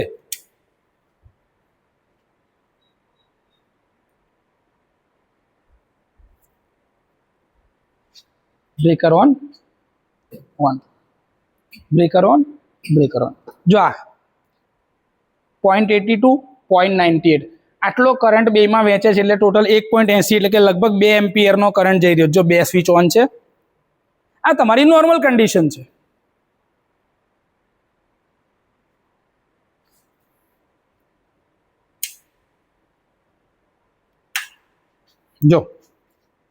Breaker on, on, breaker on, breaker on. જો આ 0.82, 0.98 આટલો કરંટ બેમાં વેચે છે એટલે ટોટલ 1.80 એટલે કે લગભગ 2 એમ્પિયરનો કરંટ જઈ રહ્યો. જો 2 સ્વિચ ઓન છે, આ તમારી નોર્મલ કન્ડિશન છે. જો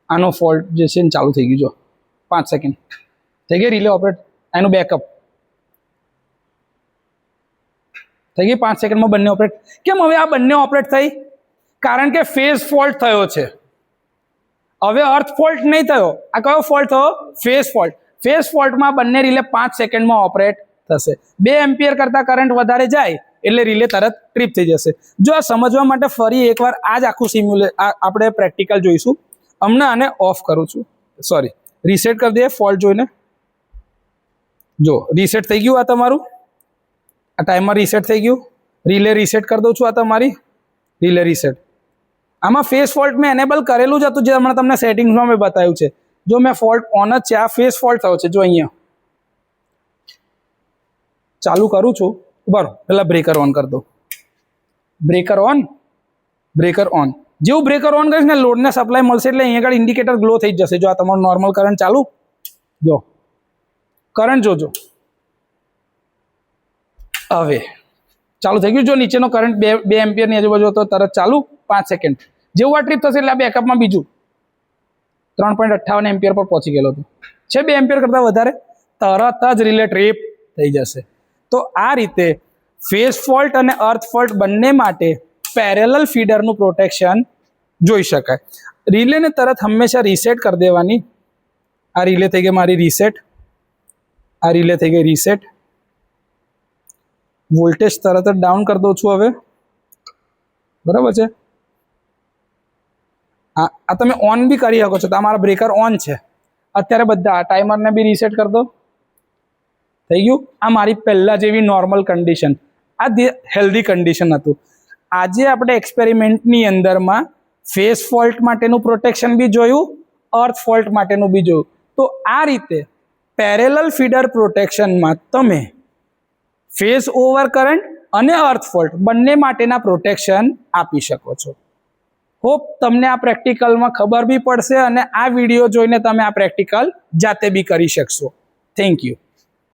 આનો ફોલ્ટ જે છે ને ચાલુ થઈ ગયું. જો 5 સેકન્ડ થઈ ગઈ રિલે ઓપરેટ, એનું બેકઅપ થઈ ગઈ 5 સેકન્ડમાં બંને ઓપરેટ. કેમ હવે આ બંને ઓપરેટ થઈ? કારણ કે ફેઝ ફોલ્ટ થયો છે. હવે અર્થ ફોલ્ટ નહીં થયો. આ કયો ફોલ્ટ થયો? Phase fault. ફેઝ ફોલ્ટમાં બંને રિલે 5 સેકન્ડમાં ઓપરેટ થશે. 2 એમ્પિયર કરતાં કરંટ વધારે જાય એટલે રિલે તરત ટ્રીપ થઈ જશે. જો આ સમજવા માટે ફરી એકવાર આ જ આખું આપણે પ્રેક્ટિકલ જોઈશું. હમણાં આને ઓફ કરું છું, સોરી રીસેટ કરી દઈએ ફોલ્ટ જોઈને. જો રીસેટ થઈ ગયું, આ તમારું આ ટાઈમર રીસેટ થઈ ગયું. રિલે રીસેટ કરી દઉં છું, આ તમારી રિલે રીસેટ. આમાં ફેસ ફોલ્ટ મેં એનેબલ કરેલું જ હતું, જે હમણાં તમને સેટિંગ્સમાં મેં બતાવ્યું છે. જો મેં ફોલ્ટ ઓન જ છે, આ ફેસ ફોલ્ટ થયો છે. જો અહીંયા ચાલુ કરું છું, બરાબર, પહેલાં બ્રેકર ઓન કરી દો. Breaker on, breaker on. જેવું બ્રેકર ઓન કરીશ ને લોડને સપ્લાય મળશે એટલે અહીંયા આગળ ઇન્ડિકેટર ગ્લો થઈ જશે. જો આ તમારું નોર્મલ કરંટ ચાલુ, જો કરંટ જોજો હવે ચાલુ થઈ ગયું. જો નીચેનો કરંટ 2 એમ્પિયરની આજુબાજુ હતો, તરત ચાલુ 5 સેકન્ડ. જેવું આ ટ્રીપ થશે એટલે આ બેકઅપમાં બીજું 3.58 એમ્પિયર પર પહોંચી ગયેલો હતો. છે 2 એમ્પિયર કરતાં વધારે, તરત જ રિલે ટ્રીપ થઈ જશે. તો આ રીતે ફેઝ ફોલ્ટ અને અર્થ ફોલ્ટ બંને માટે પેરેલલ ફીડરનું પ્રોટેક્શન જોઈ શકાય. રિલેને તરત હંમેશા રીસેટ કરી દેવાની. આ રિલે થઈ ગઈ મારી રીસેટ, આ રિલે થઈ ગઈ રીસેટ. વોલ્ટેજ તરત જ ડાઉન કરી દઉં છું હવે, બરાબર છે. આ તમે ઓન બી કરી શકો છો. તો મારા બ્રેકર ઓન છે અત્યારે. બધા ટાઈમરને બી રીસેટ કરી દો, થઈ ગયું. આ મારી પહેલાં જેવી નોર્મલ કન્ડિશન, આ હેલ્ધી કન્ડિશન હતું. આજે આપણે એક્સપેરિમેન્ટની અંદરમાં ફેઝ ફોલ્ટ માટેનું પ્રોટેક્શન બી જોયું, અર્થ ફોલ્ટ માટેનું બી જોયું. તો આ રીતે પેરેલલ ફીડર પ્રોટેક્શનમાં તમે ફેઝ ઓવર કરંટ અને અર્થ ફોલ્ટ બંને માટેના પ્રોટેક્શન આપી શકો છો. હોપ તમને આ પ્રેક્ટિકલમાં ખબર બી પડશે અને આ વિડીયો જોઈને તમે આ પ્રેક્ટિકલ જાતે બી કરી શકશો. Thank you.